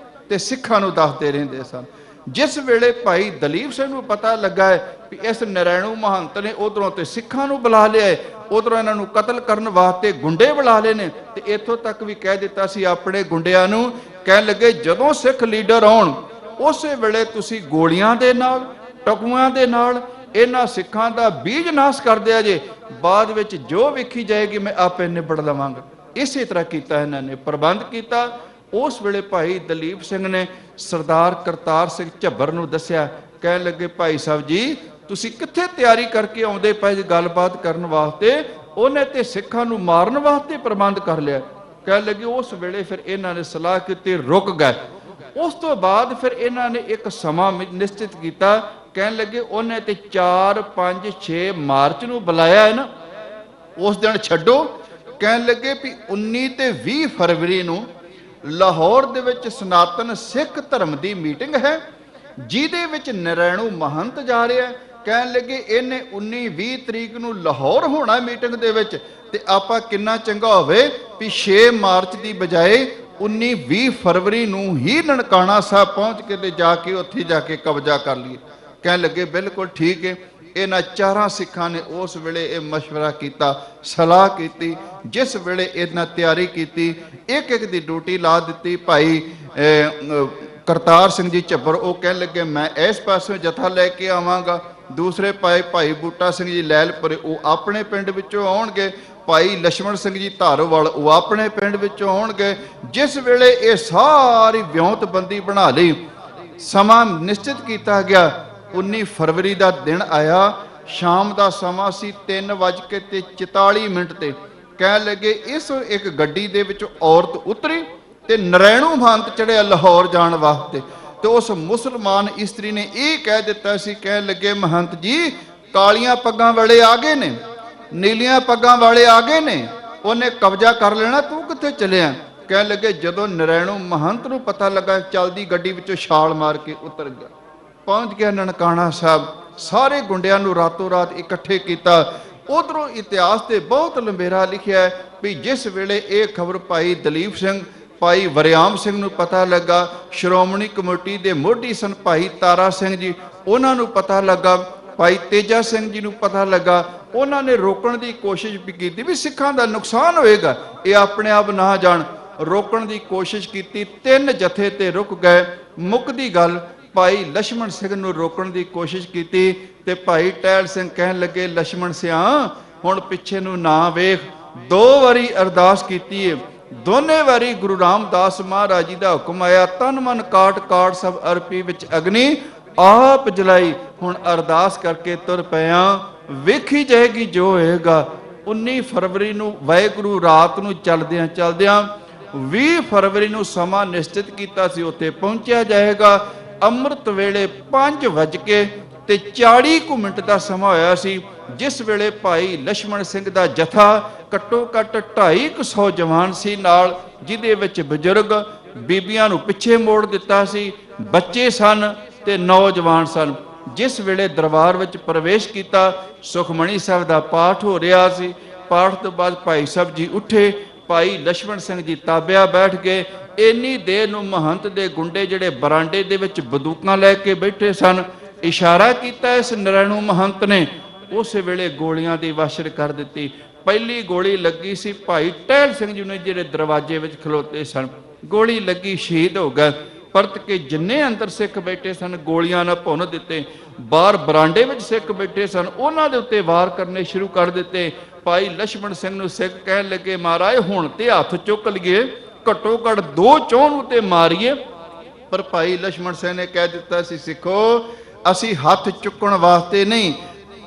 A: ਤੇ ਸਿੱਖਾਂ ਨੂੰ ਦੱਸਦੇ ਰਹਿੰਦੇ ਸਨ। ਜਿਸ ਵੇਲੇ ਭਾਈ ਦਲੀਪ ਸਿੰਘ ਨੂੰ ਪਤਾ ਲੱਗਾ ਹੈ ਵੀ ਇਸ ਨਰੈਣੂ ਮਹੰਤ ਨੇ ਉਧਰੋਂ ਤੇ ਸਿੱਖਾਂ ਨੂੰ ਬੁਲਾ ਲਿਆ ਹੈ, ਉਧਰੋਂ ਇਹਨਾਂ ਨੂੰ ਕਤਲ ਕਰਨ ਵਾਸਤੇ ਗੁੰਡੇ ਬੁਲਾ ਲਏ ਨੇ, ਤੇ ਇੱਥੋਂ ਤੱਕ ਵੀ ਕਹਿ ਦਿੱਤਾ ਸੀ ਆਪਣੇ ਗੁੰਡਿਆਂ ਨੂੰ ਕਹਿਣ ਲੱਗੇ ਜਦੋਂ ਸਿੱਖ ਲੀਡਰ ਆਉਣ ਉਸੇ ਵੇਲੇ ਤੁਸੀਂ ਗੋਲੀਆਂ ਦੇ ਨਾਲ ਟਕੂਆਂ ਦੇ ਨਾਲ ਇਹਨਾਂ ਸਿੱਖਾਂ ਦਾ ਬੀਜ ਨਾਸ਼ ਕਰ ਦਿਆ ਜੇ, ਬਾਅਦ ਵਿੱਚ ਜੋ ਵੇਖੀ ਜਾਏਗੀ ਮੈਂ ਆਪੇ ਨਿਬੜ ਲਵਾਂਗਾ। ਇਸੇ ਤਰ੍ਹਾਂ ਕੀਤਾ, ਇਹਨਾਂ ਨੇ ਪ੍ਰਬੰਧ ਕੀਤਾ। ਉਸ ਵੇਲੇ ਭਾਈ ਦਲੀਪ ਸਿੰਘ ਨੇ ਸਰਦਾਰ ਕਰਤਾਰ ਸਿੰਘ ਝੱਬਰ ਨੂੰ ਦੱਸਿਆ, ਕਹਿਣ ਲੱਗੇ ਭਾਈ ਸਾਹਿਬ ਜੀ ਤੁਸੀਂ ਕਿੱਥੇ ਤਿਆਰੀ ਕਰਕੇ ਆਉਂਦੇ ਪਏ ਗੱਲਬਾਤ ਕਰਨ ਵਾਸਤੇ, ਉਹਨੇ ਤੇ ਸਿੱਖਾਂ ਨੂੰ ਮਾਰਨ ਵਾਸਤੇ ਪ੍ਰਬੰਧ ਕਰ ਲਿਆ। ਕਹਿਣ ਲੱਗੇ ਉਸ ਵੇਲੇ ਫਿਰ ਇਹਨਾਂ ਨੇ ਸਲਾਹ ਕੀਤੀ, ਰੁਕ ਗਏ। ਉਸ ਤੋਂ ਬਾਅਦ ਫਿਰ ਇਹਨਾਂ ਨੇ ਇੱਕ ਸਮਾਂ ਨਿਸ਼ਚਿਤ ਕੀਤਾ, ਕਹਿਣ ਲੱਗੇ ਉਹਨੇ ਤੇ 4, 5, 6 ਮਾਰਚ ਨੂੰ ਬੁਲਾਇਆ ਹੈ ਨਾ, ਉਸ ਦਿਨ ਛੱਡੋ। ਕਹਿਣ ਲੱਗੇ ਵੀ 19 ਤੇ 20 ਫਰਵਰੀ ਨੂੰ ਲਾਹੌਰ ਦੇ ਵਿੱਚ ਸਨਾਤਨ ਸਿੱਖ ਧਰਮ ਦੀ ਮੀਟਿੰਗ ਹੈ, ਜਿਹਦੇ ਵਿੱਚ ਨਰੈਣੂ ਮਹੰਤ ਜਾ ਰਿਹਾ। ਕਹਿਣ ਲੱਗੇ ਇਹਨੇ 19, 20 ਤਰੀਕ ਨੂੰ ਲਾਹੌਰ ਹੋਣਾ ਮੀਟਿੰਗ ਦੇ ਵਿੱਚ, ਤੇ ਆਪਾਂ ਕਿੰਨਾ ਚੰਗਾ ਹੋਵੇ ਵੀ 6 ਮਾਰਚ ਦੀ ਬਜਾਏ 19, 20 ਫਰਵਰੀ ਨੂੰ ਹੀ ਨਨਕਾਣਾ ਸਾਹਿਬ ਪਹੁੰਚ ਕੇ ਤੇ ਜਾ ਕੇ ਉੱਥੇ ਜਾ ਕੇ ਕਬਜ਼ਾ ਕਰ ਲਈਏ। ਕਹਿਣ ਲੱਗੇ ਬਿਲਕੁਲ ਠੀਕ ਹੈ। ਇਹਨਾਂ ਚਾਰਾਂ ਸਿੱਖਾਂ ਨੇ ਉਸ ਵੇਲੇ ਇਹ ਮਸ਼ਵਰਾ ਕੀਤਾ, ਸਲਾਹ ਕੀਤੀ। ਜਿਸ ਵੇਲੇ ਇਹਨਾਂ ਤਿਆਰੀ ਕੀਤੀ, ਇੱਕ ਇੱਕ ਦੀ ਡਿਊਟੀ ਲਾ ਦਿੱਤੀ। ਭਾਈ ਕਰਤਾਰ ਸਿੰਘ ਜੀ ਝੱਬਰ ਉਹ ਕਹਿਣ ਲੱਗੇ ਮੈਂ ਇਸ ਪਾਸੋਂ ਜਥਾ ਲੈ ਕੇ ਆਵਾਂਗਾ, ਦੂਸਰੇ ਭਾਈ ਬੂਟਾ ਸਿੰਘ ਜੀ ਲੈਲਪੁਰੇ ਉਹ ਆਪਣੇ ਪਿੰਡ ਵਿੱਚੋਂ ਆਉਣਗੇ, ਭਾਈ ਲਛਮਣ ਸਿੰਘ ਜੀ ਧਾਰੋਵਾਲ ਉਹ ਆਪਣੇ ਪਿੰਡ ਵਿੱਚੋਂ ਆਉਣਗੇ। ਜਿਸ ਵੇਲੇ ਇਹ ਸਾਰੀ ਵਿਉਂਤਬੰਦੀ ਬਣਾ ਲਈ, ਸਮਾਂ ਨਿਸ਼ਚਿਤ ਕੀਤਾ ਗਿਆ। 19 ਫਰਵਰੀ ਦਾ ਦਿਨ ਆਇਆ, ਸ਼ਾਮ ਦਾ ਸਮਾਂ ਸੀ 3:44 ਤੇ। ਕਹਿਣ ਲੱਗੇ ਇਸ ਇੱਕ ਗੱਡੀ ਦੇ ਵਿੱਚ ਔਰਤ ਉਤਰੀ ਤੇ ਨਰੈਣੂ ਮਹੰਤ ਚੜਿਆ ਲਾਹੌਰ ਜਾਣ ਵਾਸਤੇ। ਤੇ ਉਸ ਮੁਸਲਮਾਨ ਇਸਤਰੀ ਨੇ ਇਹ ਕਹਿ ਦਿੱਤਾ ਸੀ, ਕਹਿਣ ਲੱਗੇ ਮਹੰਤ ਜੀ ਕਾਲੀਆਂ ਪੱਗਾਂ ਵਾਲੇ ਆ ਗਏ ਨੇ, ਨੀਲੀਆਂ ਪੱਗਾਂ ਵਾਲੇ ਆ ਗਏ ਨੇ, ਉਹਨੇ ਕਬਜ਼ਾ ਕਰ ਲੈਣਾ, ਤੂੰ ਕਿੱਥੇ ਚੱਲਿਆ? ਕਹਿਣ ਲੱਗੇ ਜਦੋਂ ਨਰੈਣੂ ਮਹੰਤ ਨੂੰ ਪਤਾ ਲੱਗਾ, ਚਲਦੀ ਗੱਡੀ ਵਿੱਚੋਂ ਛਾਲ ਮਾਰ ਕੇ ਉਤਰ ਗਿਆ, ਪਹੁੰਚ ਗਿਆ ਨਨਕਾਣਾ ਸਾਹਿਬ। ਸਾਰੇ ਗੁੰਡਿਆਂ ਨੂੰ ਰਾਤੋਂ ਰਾਤ ਇਕੱਠੇ ਕੀਤਾ। ਉਧਰੋਂ ਇਤਿਹਾਸ ਤੇ ਬਹੁਤ ਲੰਬੇਰਾ ਲਿਖਿਆ ਵੀ ਜਿਸ ਵੇਲੇ ਇਹ ਖਬਰ ਭਾਈ ਦਲੀਪ ਸਿੰਘ, ਭਾਈ ਵਰਿਆਮ ਸਿੰਘ ਨੂੰ ਪਤਾ ਲੱਗਾ, ਸ਼੍ਰੋਮਣੀ ਕਮੇਟੀ ਦੇ ਮੋਢੀ ਸਨ ਭਾਈ ਤਾਰਾ ਸਿੰਘ ਜੀ, ਉਹਨਾਂ ਨੂੰ ਪਤਾ ਲੱਗਾ, ਭਾਈ ਤੇਜਾ ਸਿੰਘ ਜੀ ਨੂੰ ਪਤਾ ਲੱਗਾ। ਉਹਨਾਂ ਨੇ ਰੋਕਣ ਦੀ ਕੋਸ਼ਿਸ਼ ਵੀ ਕੀਤੀ ਵੀ ਸਿੱਖਾਂ ਦਾ ਨੁਕਸਾਨ ਹੋਏਗਾ, ਇਹ ਆਪਣੇ ਆਪ ਨਾ ਜਾਣ। ਰੋਕਣ ਦੀ ਕੋਸ਼ਿਸ਼ ਕੀਤੀ, 3 ਜਥੇ ਤੇ ਰੁਕ ਗਏ। ਮੁੱਕਦੀ ਗੱਲ, ਭਾਈ ਲਛਮਣ ਸਿੰਘ ਨੂੰ ਰੋਕਣ ਦੀ ਕੋਸ਼ਿਸ਼ ਕੀਤੀ ਤੇ ਭਾਈ ਟਹਿਲ ਸਿੰਘ ਕਹਿਣ ਲੱਗੇ ਲਛਮਣ ਸਿਆ ਹੁਣ ਪਿੱਛੇ ਨੂੰ ਨਾ ਵੇਖ। 2 ਵਾਰੀ ਅਰਦਾਸ ਕੀਤੀ ਹੈ, ਦੋਨੇ ਵਾਰੀ ਗੁਰੂ ਰਾਮਦਾਸ ਮਹਾਰਾਜ ਜੀ ਦਾ ਹੁਕਮ ਆਇਆ, ਤਨ ਮਨ ਕਾਟ ਕਾਟ ਸਭ ਅਰਪੀ ਵਿੱਚ ਅਗਨੀ ਆਪ ਜਲਾਈ। ਹੁਣ ਅਰਦਾਸ ਕਰਕੇ ਤੁਰ ਪਿਆ, ਵੇਖੀ ਜਾਏਗੀ ਜੋ ਹੋਏਗਾ। 19 ਫਰਵਰੀ ਨੂੰ ਵਾਹਿਗੁਰੂ ਰਾਤ ਨੂੰ ਚਲਦਿਆਂ 20 ਫਰਵਰੀ ਨੂੰ ਸਮਾਂ ਨਿਸ਼ਚਿਤ ਕੀਤਾ ਸੀ, ਉੱਥੇ ਪਹੁੰਚਿਆ ਜਾਏਗਾ। ਅੰਮ੍ਰਿਤ ਵੇਲੇ 5:40 ਦਾ ਸਮਾਂ ਹੋਇਆ ਸੀ, ਜਿਸ ਵੇਲੇ ਭਾਈ ਲਛਮਣ ਸਿੰਘ ਦਾ ਜਥਾ ਘੱਟੋ ਘੱਟ 250 ਜਵਾਨ ਸੀ ਨਾਲ, ਜਿਹਦੇ ਵਿੱਚ ਬਜ਼ੁਰਗ ਬੀਬੀਆਂ ਨੂੰ ਪਿੱਛੇ ਮੋੜ ਦਿੱਤਾ ਸੀ, ਬੱਚੇ ਸਨ ਤੇ ਨੌਜਵਾਨ ਸਨ। ਜਿਸ ਵੇਲੇ ਦਰਬਾਰ ਵਿੱਚ ਪ੍ਰਵੇਸ਼ ਕੀਤਾ, ਸੁਖਮਣੀ ਸਾਹਿਬ ਦਾ ਪਾਠ ਹੋ ਰਿਹਾ ਸੀ। ਪਾਠ ਤੋਂ ਬਾਅਦ ਭਾਈ ਸਾਹਿਬ ਜੀ ਉੱਠੇ, ਭਾਈ ਲਛਮਣ ਸਿੰਘ ਜੀ ਤਾਬਿਆ ਬੈਠ ਗਏ। ਇੰਨੀ ਦੇਰ ਨੂੰ ਮਹੰਤ ਦੇ ਗੁੰਡੇ ਜਿਹੜੇ ਬਰਾਂਡੇ ਦੇ ਵਿੱਚ ਬੰਦੂਕਾਂ ਲੈ ਕੇ ਬੈਠੇ ਸਨ, ਇਸ਼ਾਰਾ ਕੀਤਾ ਇਸ ਨਰੈਣੂ ਮਹੰਤ ਨੇ, ਉਸੇ ਵੇਲੇ ਗੋਲੀਆਂ ਦੀ ਵਾਸ਼ਰ ਕਰ ਦਿੱਤੀ। ਪਹਿਲੀ ਗੋਲੀ ਲੱਗੀ ਸੀ ਭਾਈ ਟਹਿਲ ਸਿੰਘ ਜੀ ਨੂੰ, ਜਿਹੜੇ ਦਰਵਾਜ਼ੇ ਵਿੱਚ ਖਲੋਤੇ ਸਨ, ਗੋਲੀ ਲੱਗੀ, ਸ਼ਹੀਦ ਹੋ ਗਏ। ਪਰਤ ਕੇ ਜਿੰਨੇ ਅੰਦਰ ਸਿੱਖ ਬੈਠੇ ਸਨ ਗੋਲੀਆਂ ਨਾਲ ਭੁੰਨ ਦਿੱਤੇ। ਬਾਹਰ ਬਰਾਂਡੇ ਵਿੱਚ ਸਿੱਖ ਬੈਠੇ ਸਨ, ਉਹਨਾਂ ਦੇ ਉੱਤੇ ਵਾਰ ਕਰਨੇ ਸ਼ੁਰੂ ਕਰ ਦਿੱਤੇ। ਭਾਈ ਲਛਮਣ ਸਿੰਘ ਨੂੰ ਸਿੱਖ ਕਹਿਣ ਲੱਗੇ ਮਹਾਰਾਜ ਹੁਣ ਤੇ ਹੱਥ ਚੁੱਕ ਲਈਏ, ਘੱਟੋ ਘੱਟ 2 ਚੌਂ ਤੇ ਮਾਰੀਏ। ਪਰ ਭਾਈ ਲਛਮਣ ਸਿੰਘ ਨੇ ਕਹਿ ਦਿੱਤਾ ਸੀ, ਸਿੱਖੋ ਅਸੀਂ ਹੱਥ ਚੁੱਕਣ ਵਾਸਤੇ ਨਹੀਂ,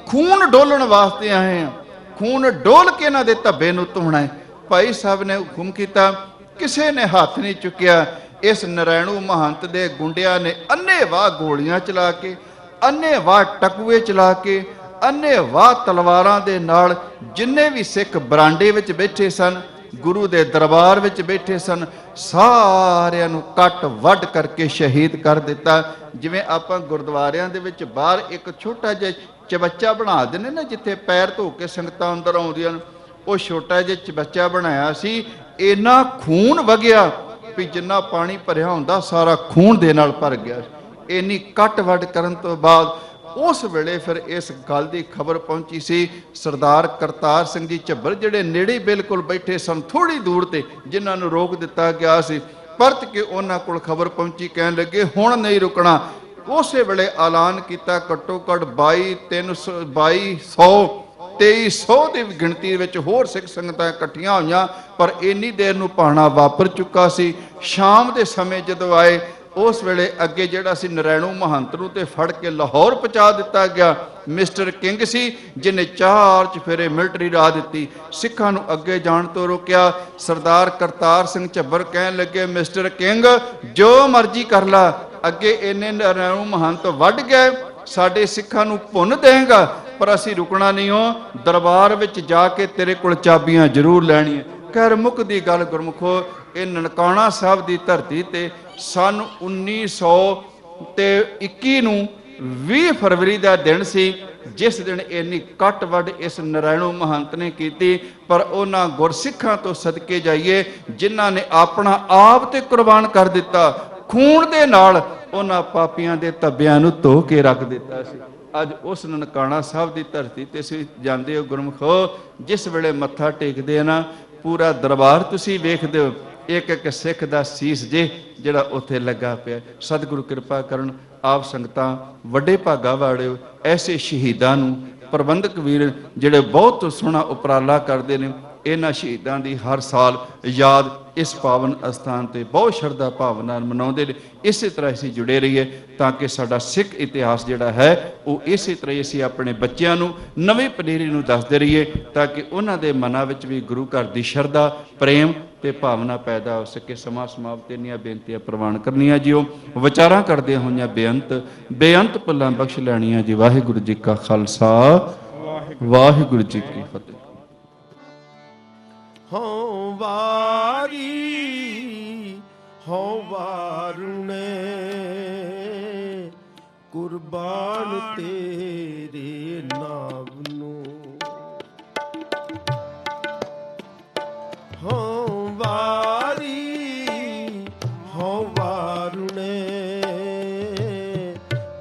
A: ਖੂਨ ਡੋਲਣ ਵਾਸਤੇ ਆਏ ਹਾਂ, ਖੂਨ ਡੋਲ ਕੇ ਇਹਨਾਂ ਦੇ ਧੱਬੇ ਨੂੰ ਧੋਣਾ ਹੈ। ਭਾਈ ਸਾਹਿਬ ਨੇ ਹੁਕਮ ਕੀਤਾ, ਕਿਸੇ ਨੇ ਹੱਥ ਨਹੀਂ ਚੁੱਕਿਆ। ਇਸ ਨਰੈਣੂ ਮਹੰਤ ਦੇ ਗੁੰਡਿਆਂ ਨੇ ਅੰਨ੍ਹੇਵਾਹ ਗੋਲੀਆਂ ਚਲਾ ਕੇ, ਅੰਨ੍ਹੇਵਾਹ ਟਕੂਏ ਚਲਾ ਕੇ, ਅੰਨ੍ਹੇਵਾਹ ਤਲਵਾਰਾਂ ਦੇ ਨਾਲ ਜਿੰਨੇ ਵੀ ਸਿੱਖ ਬਰਾਂਡੇ ਵਿੱਚ ਬੈਠੇ ਸਨ, ਗੁਰੂ ਦੇ ਦਰਬਾਰ ਵਿੱਚ ਬੈਠੇ ਸਨ, ਸਾਰਿਆਂ ਨੂੰ ਕੱਟ ਵੱਢ ਕਰਕੇ ਸ਼ਹੀਦ ਕਰ ਦਿੱਤਾ। ਜਿਵੇਂ ਆਪਾਂ ਗੁਰਦੁਆਰਿਆਂ ਦੇ ਵਿੱਚ ਬਾਹਰ ਇੱਕ ਛੋਟਾ ਜਿਹਾ ਚਬੱਚਾ ਬਣਾ ਦਿੰਦੇ ਨਾ, ਜਿੱਥੇ ਪੈਰ ਧੋ ਕੇ ਸੰਗਤਾਂ ਅੰਦਰ ਆਉਂਦੀਆਂ ਨੇ, ਉਹ ਛੋਟਾ ਜਿਹਾ ਚਬੱਚਾ ਬਣਾਇਆ ਸੀ। ਇੰਨਾ ਖੂਨ ਵਗਿਆ ਵੀ ਜਿੰਨਾ ਪਾਣੀ ਭਰਿਆ ਹੁੰਦਾ ਸਾਰਾ ਖੂਨ ਦੇ ਨਾਲ ਭਰ ਗਿਆ। ਇੰਨੀ ਕੱਟ ਵੱਢ ਕਰਨ ਤੋਂ ਬਾਅਦ ਉਸ ਵੇਲੇ ਫਿਰ ਇਸ ਗੱਲ ਦੀ ਖਬਰ ਪਹੁੰਚੀ ਸੀ। ਸਰਦਾਰ ਕਰਤਾਰ ਸਿੰਘ ਜੀ ਝੱਬਰ ਜਿਹੜੇ ਨੇੜੇ ਬਿਲਕੁਲ ਬੈਠੇ ਸਨ, ਥੋੜੀ ਦੂਰ ਤੇ, ਜਿਨ੍ਹਾਂ ਨੂੰ ਰੋਕ ਦਿੱਤਾ ਗਿਆ ਸੀ, परत के उन्हां कोल खबर पहुंची, कहन लगे हुण नहीं रुकना। उसे वेले ऐलान किया घट्टो घट 2200 2300 की गिणती विच होर सिख संगतां इकट्ठियां होईयां, पर इन्नी देर नूं भाणा वापर चुका सी। शाम के समय जदों आए उस वेले अगे जिहड़ा सी नरैणू महंत नूं ते फड़ के लाहौर पहुंचा दिता गया। मिस्टर किंग सी जिन्हें 4 चफेरे मिलटरी ला दी, सिखां नूं अगे जाण तो रोकिया। सरदार करतार सिंह झब्बर कहन लगे मिस्टर किंग जो मर्जी कर ला, अगे इन्ने नरैणू महंत वढ़ गए, साडे सिखां नूं भुन देगा, पर असीं रुकना नहीं हो, दरबार विच जाके तेरे कोल चाबियां जरूर लैणियां। खैर मुकदी गल गुरमुखो, ये ननकाणा साहब की धरती ते सन 1921 नूं 20 फरवरी का दिन सी, जिस दिन इन्नी कट वढ़ इस नरैणू महंत ने की। पर उन्हां गुरसिखां तो सदके जाइए जिन्हां ने अपना आप ते कुर्बान कर दिता, खून दे नाल उन्हां पापियां दे तब्बियां नूं धो के रख दिता सी। अज उस ननकाणा साहब की धरती ते तुसीं जांदे हो गुरमुखो, जिस वेले मत्था टेकदे ना पूरा दरबार तुसीं वेखदे हो, एक एक सिख का सीस जे जिहड़ा उत्थे लगा पिया। सतगुरु कृपा करन, आप संगतां वड्डे भागा वाले हो, ऐसे शहीदां नूं प्रबंधक वीर जिहड़े बहुत सोहना उपराला करते हैं, इन्हां शहीदां दी हर साल याद इस पावन अस्थान ते बहुत शरधा भावना मनाउंदे ने। इस तरह असीं जुड़े रहिए ताकि साडा सिख इतिहास जिहड़ा है वो इस तरह असीं अपने बच्चों नूं नवीं पनीरी नूं दसदे रहिए, ताकि उन्हां दे मनां विच भी गुरु घर दी शरधा प्रेम ते भावना पैदा हो सके। समां समाप्त इन्नियां बेनतियां प्रवान करनियां जिओ, विचारां करदे होइयां बेअंत भुलां बख्श लैणियां जी। वाहिगुरू जी का खालसा, वाहिगुरू जी की फतेह।
B: हों वारी हों वारुणे कुर्बान तेरे नाम नूं। हों वारी हों वारुणे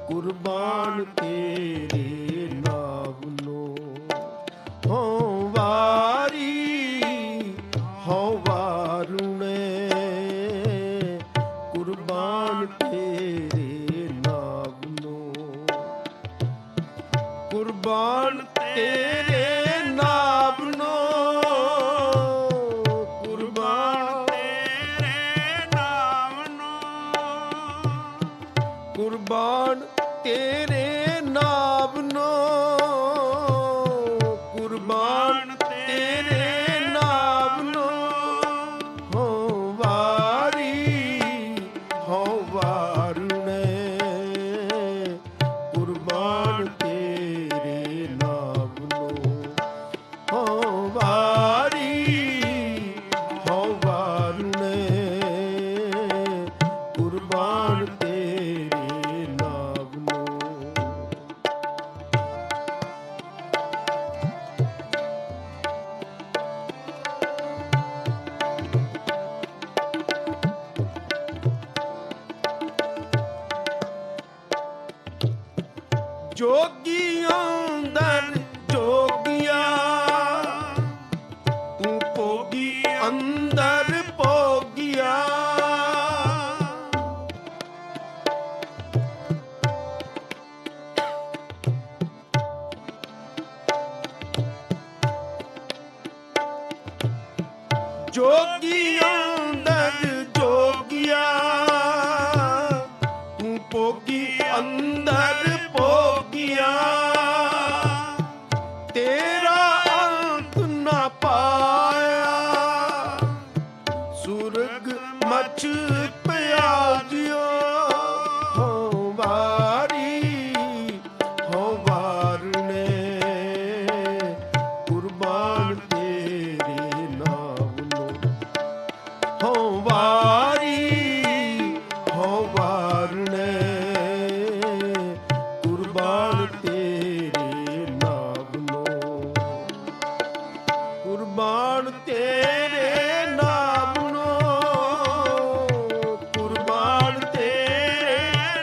B: कुर्बान तेरे नाम नूं। हों वारी हों वारुणे कुर्बान तेरे नाम नूं। कुर्बान तेरे नाम नूं। कुर्बान तेरे नाम नूं। कुर्बान तेरे नाम नूं। कुर्बान तेरे नाम नूं। हों वारी हों वारुणे कुर्बान तेरे नाम नूं। हों वारी हों वारुणे कुर्बान तेरे नाम नूं। जोगियां अंदर जोगिया तू भोगी अंदर भोगिया। जोगिया अंदर जोगिया तू भोगी अंदर भोगिया। तेरा अंत न पाया सुरग मच पिया जियो। हों वारी हों वारुणे कुर्बान तेरे नाम नूं। हों वारी हों वारुणे कुर्बान तेरे नाम नूं। कुर्बान तेरे नाम नूं। कुर्बान तेरे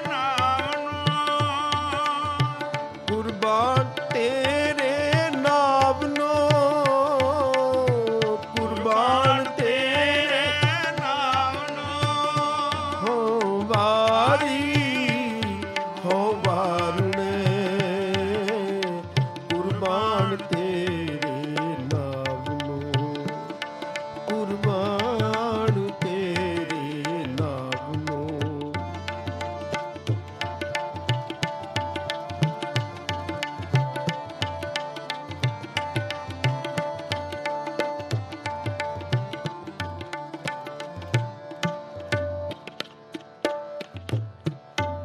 B: नाम नूं। कुर्बान तेरे नाम नूं। कुर्बान तेरे नाम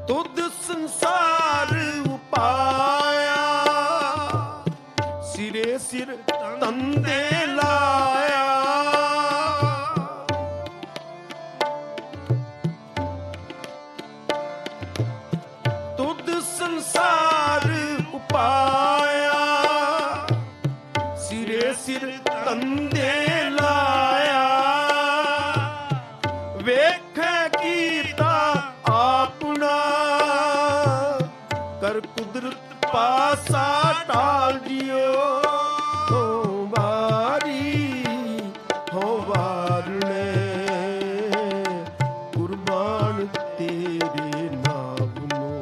B: ਤੁਧ ਸੰਸਾਰ ਉਪਾਇਆ, ਸਿਰੇ ਸਿਰ ਤੰਦੇ ਲਾਇਆ। ਤੁਧ ਸੰਸਾਰ ਉਪਾਇਆ, ਸਿਰੇ ਸਿਰ ਤੰਦੇ ਲਾਇਆ। ਵੇਖੈ ਕੀਤਾ ਆਪਣਾ, ਕਰ ਕੁਦਰਤ ਪਾਸਾ ਟਾਲ ਜਿਓ। ਹੋ ਵਾਰੀ ਹੋ ਵਾਰਣੇ, ਕੁਰਬਾਨ ਤੇਰੇ ਨਾਮ ਨੂੰ।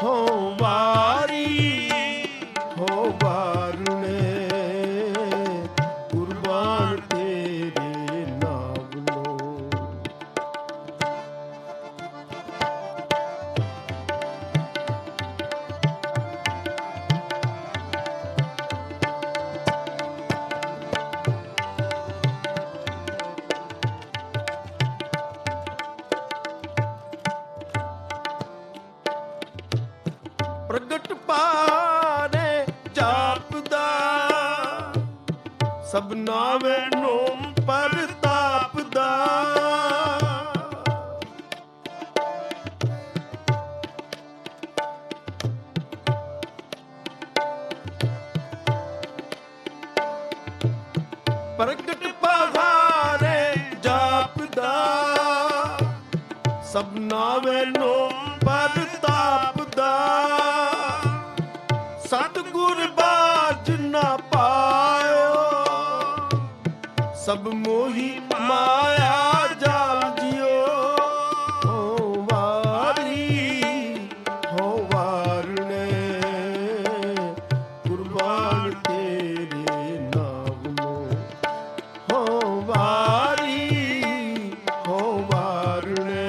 B: ਹੋ ਵਾਰੀ ਹੋ ਵਾਰਣੇ, ਕੁਰਬਾਨ ਤੇਰੇ ਨਾਮ ਨੂੰ। ਪ੍ਰਗਟ ਪਾਰੇ ਜਾਪਦਾ, ਸਭਨਾ ਨੂੰ ਪਰਤਾਪਦਾ। ਪ੍ਰਗਟ ਪਹਾਰੇ ਜਾਪਦਾ, ਸਭਨਾ ਨੂੰ ਪਰਤਾਪਦਾ। ਸਤਿਗੁਰ ਬਾਝ ਨਾ ਪਾਇਓ, ਸਭ ਮੋਹੀ ਮਾਇਆ ਜਾਲ ਜਿਓ। ਹੋ ਵਾਰੀ ਹੋ ਵਾਰਣੇ, ਕੁਰਬਾਨ ਤੇਰੇ ਨਾਮ ਨੂੰ। ਹੋ ਵਾਰੀ ਹੋ ਵਾਰਣੇ,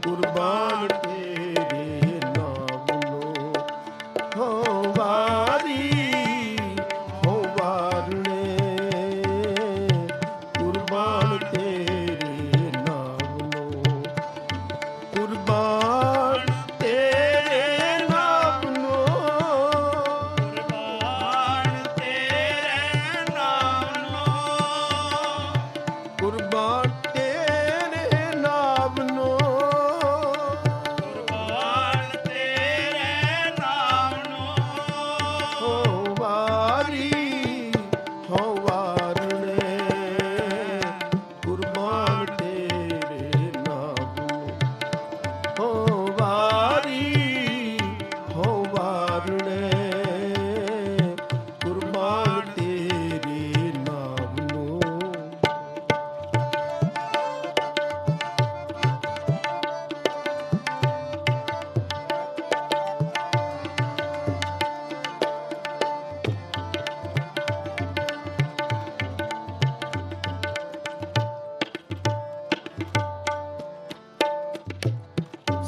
B: ਕੁਰਬਾਨ ਤੇਰੇ ਨਾਮ ਨੂੰ। ਹੋ ਵਾਰੀ ਹੋ ਵਾਰਣੇ, ਕੁਰਬਾਨ ਤੇਰੇ ਨਾਮ ਨੂੰ। ਕੁਰਬਾਨ ਤੇਰੇ ਨਾਮ ਨੂੰ। ਕੁਰਬਾਨ ਤੇਰੇ ਨਾਮ ਨੂੰ। ਕੁਰਬਾਨ ਤੇਰੇ ਨਾਮ ਨੂੰ। ਕੁਰਬਾਨ ਤੇਰੇ ਨਾਮ ਨੂੰ। ਹੋ ਵਾਰੀ ਹੋ ਵਾਰਣੇ, ਕੁਰਬਾਨ ਤੇਰੇ ਨਾਮ ਨੂੰ। ਹੋ ਵਾਰੀ ਹੋ ਵਾਰਣੇ, ਕੁਰਬਾਨ ਤੇਰੇ ਨਾਮ ਨੂੰ।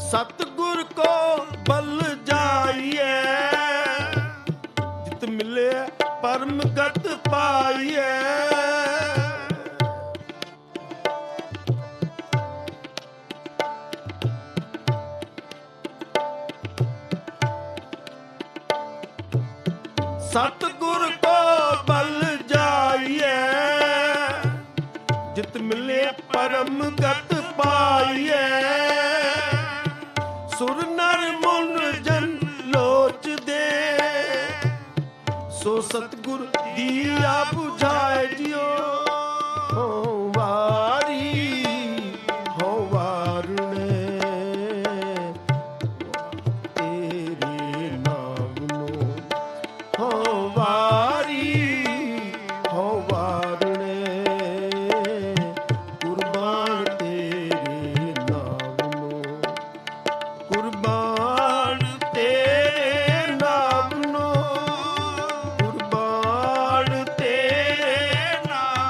B: ਸਤਿਗੁਰ ਕੋ ਬਲ ਜਾਈਐ, ਜਿਤ ਮਿਲੇ ਪਰਮ ਗਤ ਪਾਈਐ। ਸਤਿਗੁਰ ਕੋ ਬਲ ਜਾਈਐ, ਜਿਤ ਮਿਲੇ ਪਰਮ ਗਤ ਪਾਈਐ। ਸੁਰ ਨਰ ਮੁਨ ਜਨ ਲੋਚਦੇ, ਸੋ ਸਤਿਗੁਰ ਦੀਆ 부ਝਾਏ ਜਿਓ। ਹੋ ਵਾਰੀ ਹੋ ਵਾਰਣੇ, ਤੇਰੇ ਨਾਮ ਨੂੰ। ਹੋ ਵਾਰੀ ਹੋ ਵਾਰਣੇ, ਕੁਰਬਾਨ ਤੇਰੇ ਨਾਮ ਨੂੰ। ਕੁਰਬਾਨ ਤੇਰੇ ਨਾਮ ਨੂੰ। ਕੁਰਬਾਨ ਤੇਰੇ ਨਾਮ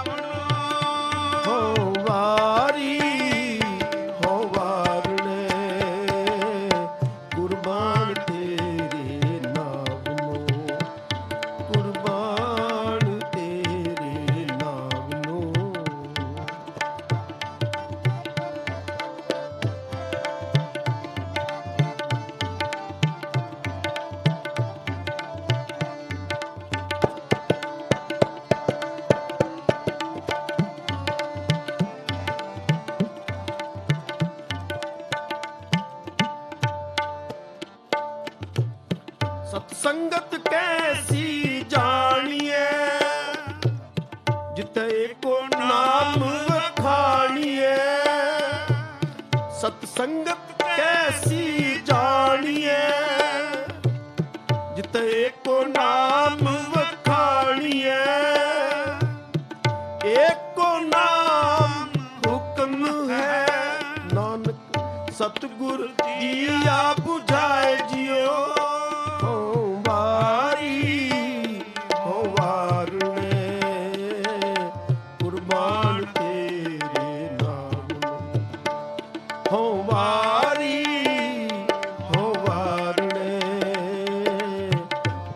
B: ਸੰਗਤ ਕੈਸੀ ਜਾਣੀਏ, ਜਿਤੇ ਕੋ ਨਾਮ ਵਖਾਣੀਏ। ਸਤ ਸੰਗਤ ਕੈਸੀ ਜਾਣੀਏ, ਜਿਤੇ ਕੋ ਨਾਮ ਵਖਾਣੀਏ। ਏਕੋ ਨਾਮ ਹੁਕਮ ਹੈ, ਨਾਨਕ ਸਤਿਗੁਰ ਜੀਆ 부ਝਾਏ ਜਿਉ। ਹਉ ਵਾਰੀ ਹਉ ਵਾਰਣੇ, ਕੁਰਬਾਨ ਤੇਰੇ ਨਾਮ। ਹਉ ਵਾਰੀ ਹਉ ਵਾਰਣੇ,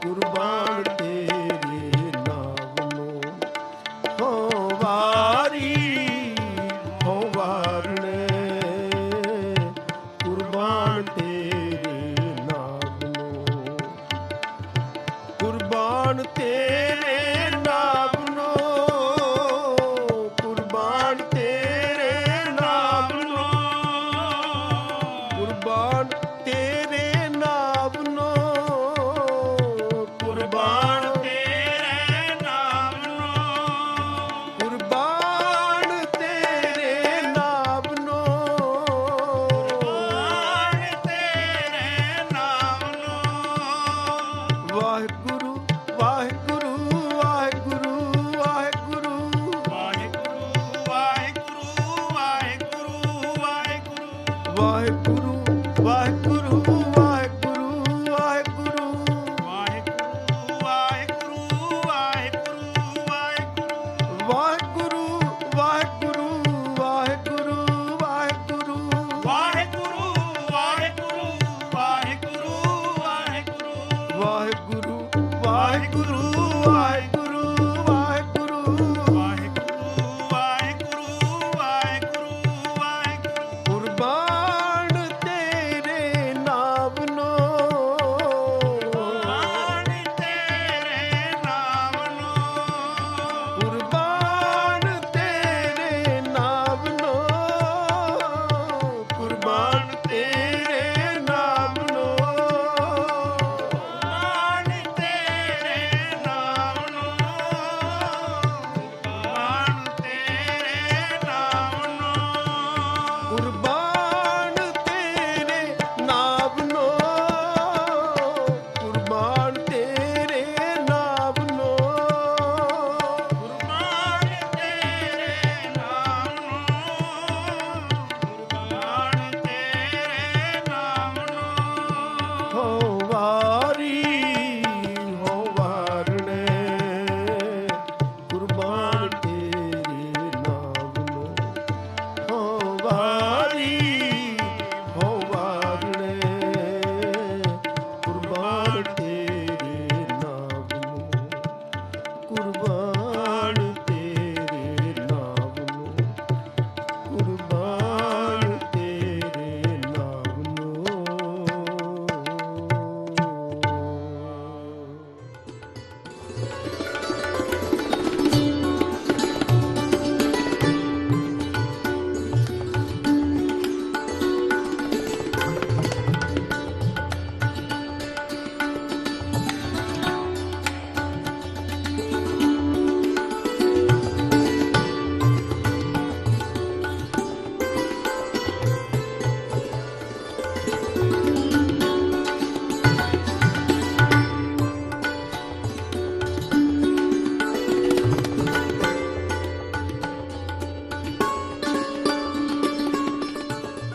B: ਕੁਰਬਾਨ ਤੇਰੇ ਨਾਮ ਨੂੰ। ਹਉ ਵਾਰੀ ਹਉ ਵਾਰਣੇ, ਕੁਰਬਾਨ ਤੇਰੇ ਨਾਮ ਨੂੰ। ਕੁਰਬਾਨ ਤੇਰੇ ਨਾਮ ਨੂੰ, ਕੁਰਬਾਨ ਤੇਰੇ ਨਾਮ ਨੂੰ, ਕੁਰਬਾਨ ਤੇਰੇ ਨਾਮ ਨੂੰ, ਕੁਰਬਾਨ ਤੇਰੇ ਨਾਮ ਨੂੰ, ਕੁਰਬਾਨ ਤੇਰੇ ਨਾਮ ਨੂੰ, ਕੁਰਬਾਨ ਤੇਰੇ ਨਾਮ ਨੂੰ। ਵਾਹਿਗੁਰੂ ਵਾਹਿਗੁਰੂ ਵਾਹਿਗੁਰੂ ਵਾਹਿਗੁਰੂ ਵਾਹਿਗੁਰੂ ਵਾਹਿਗੁਰੂ ਵਾਹਿਗੁਰੂ ਵਾਹਿਗੁਰੂ ਵਾਹਿਗੁਰੂ ਵਾਹਿਗੁਰੂ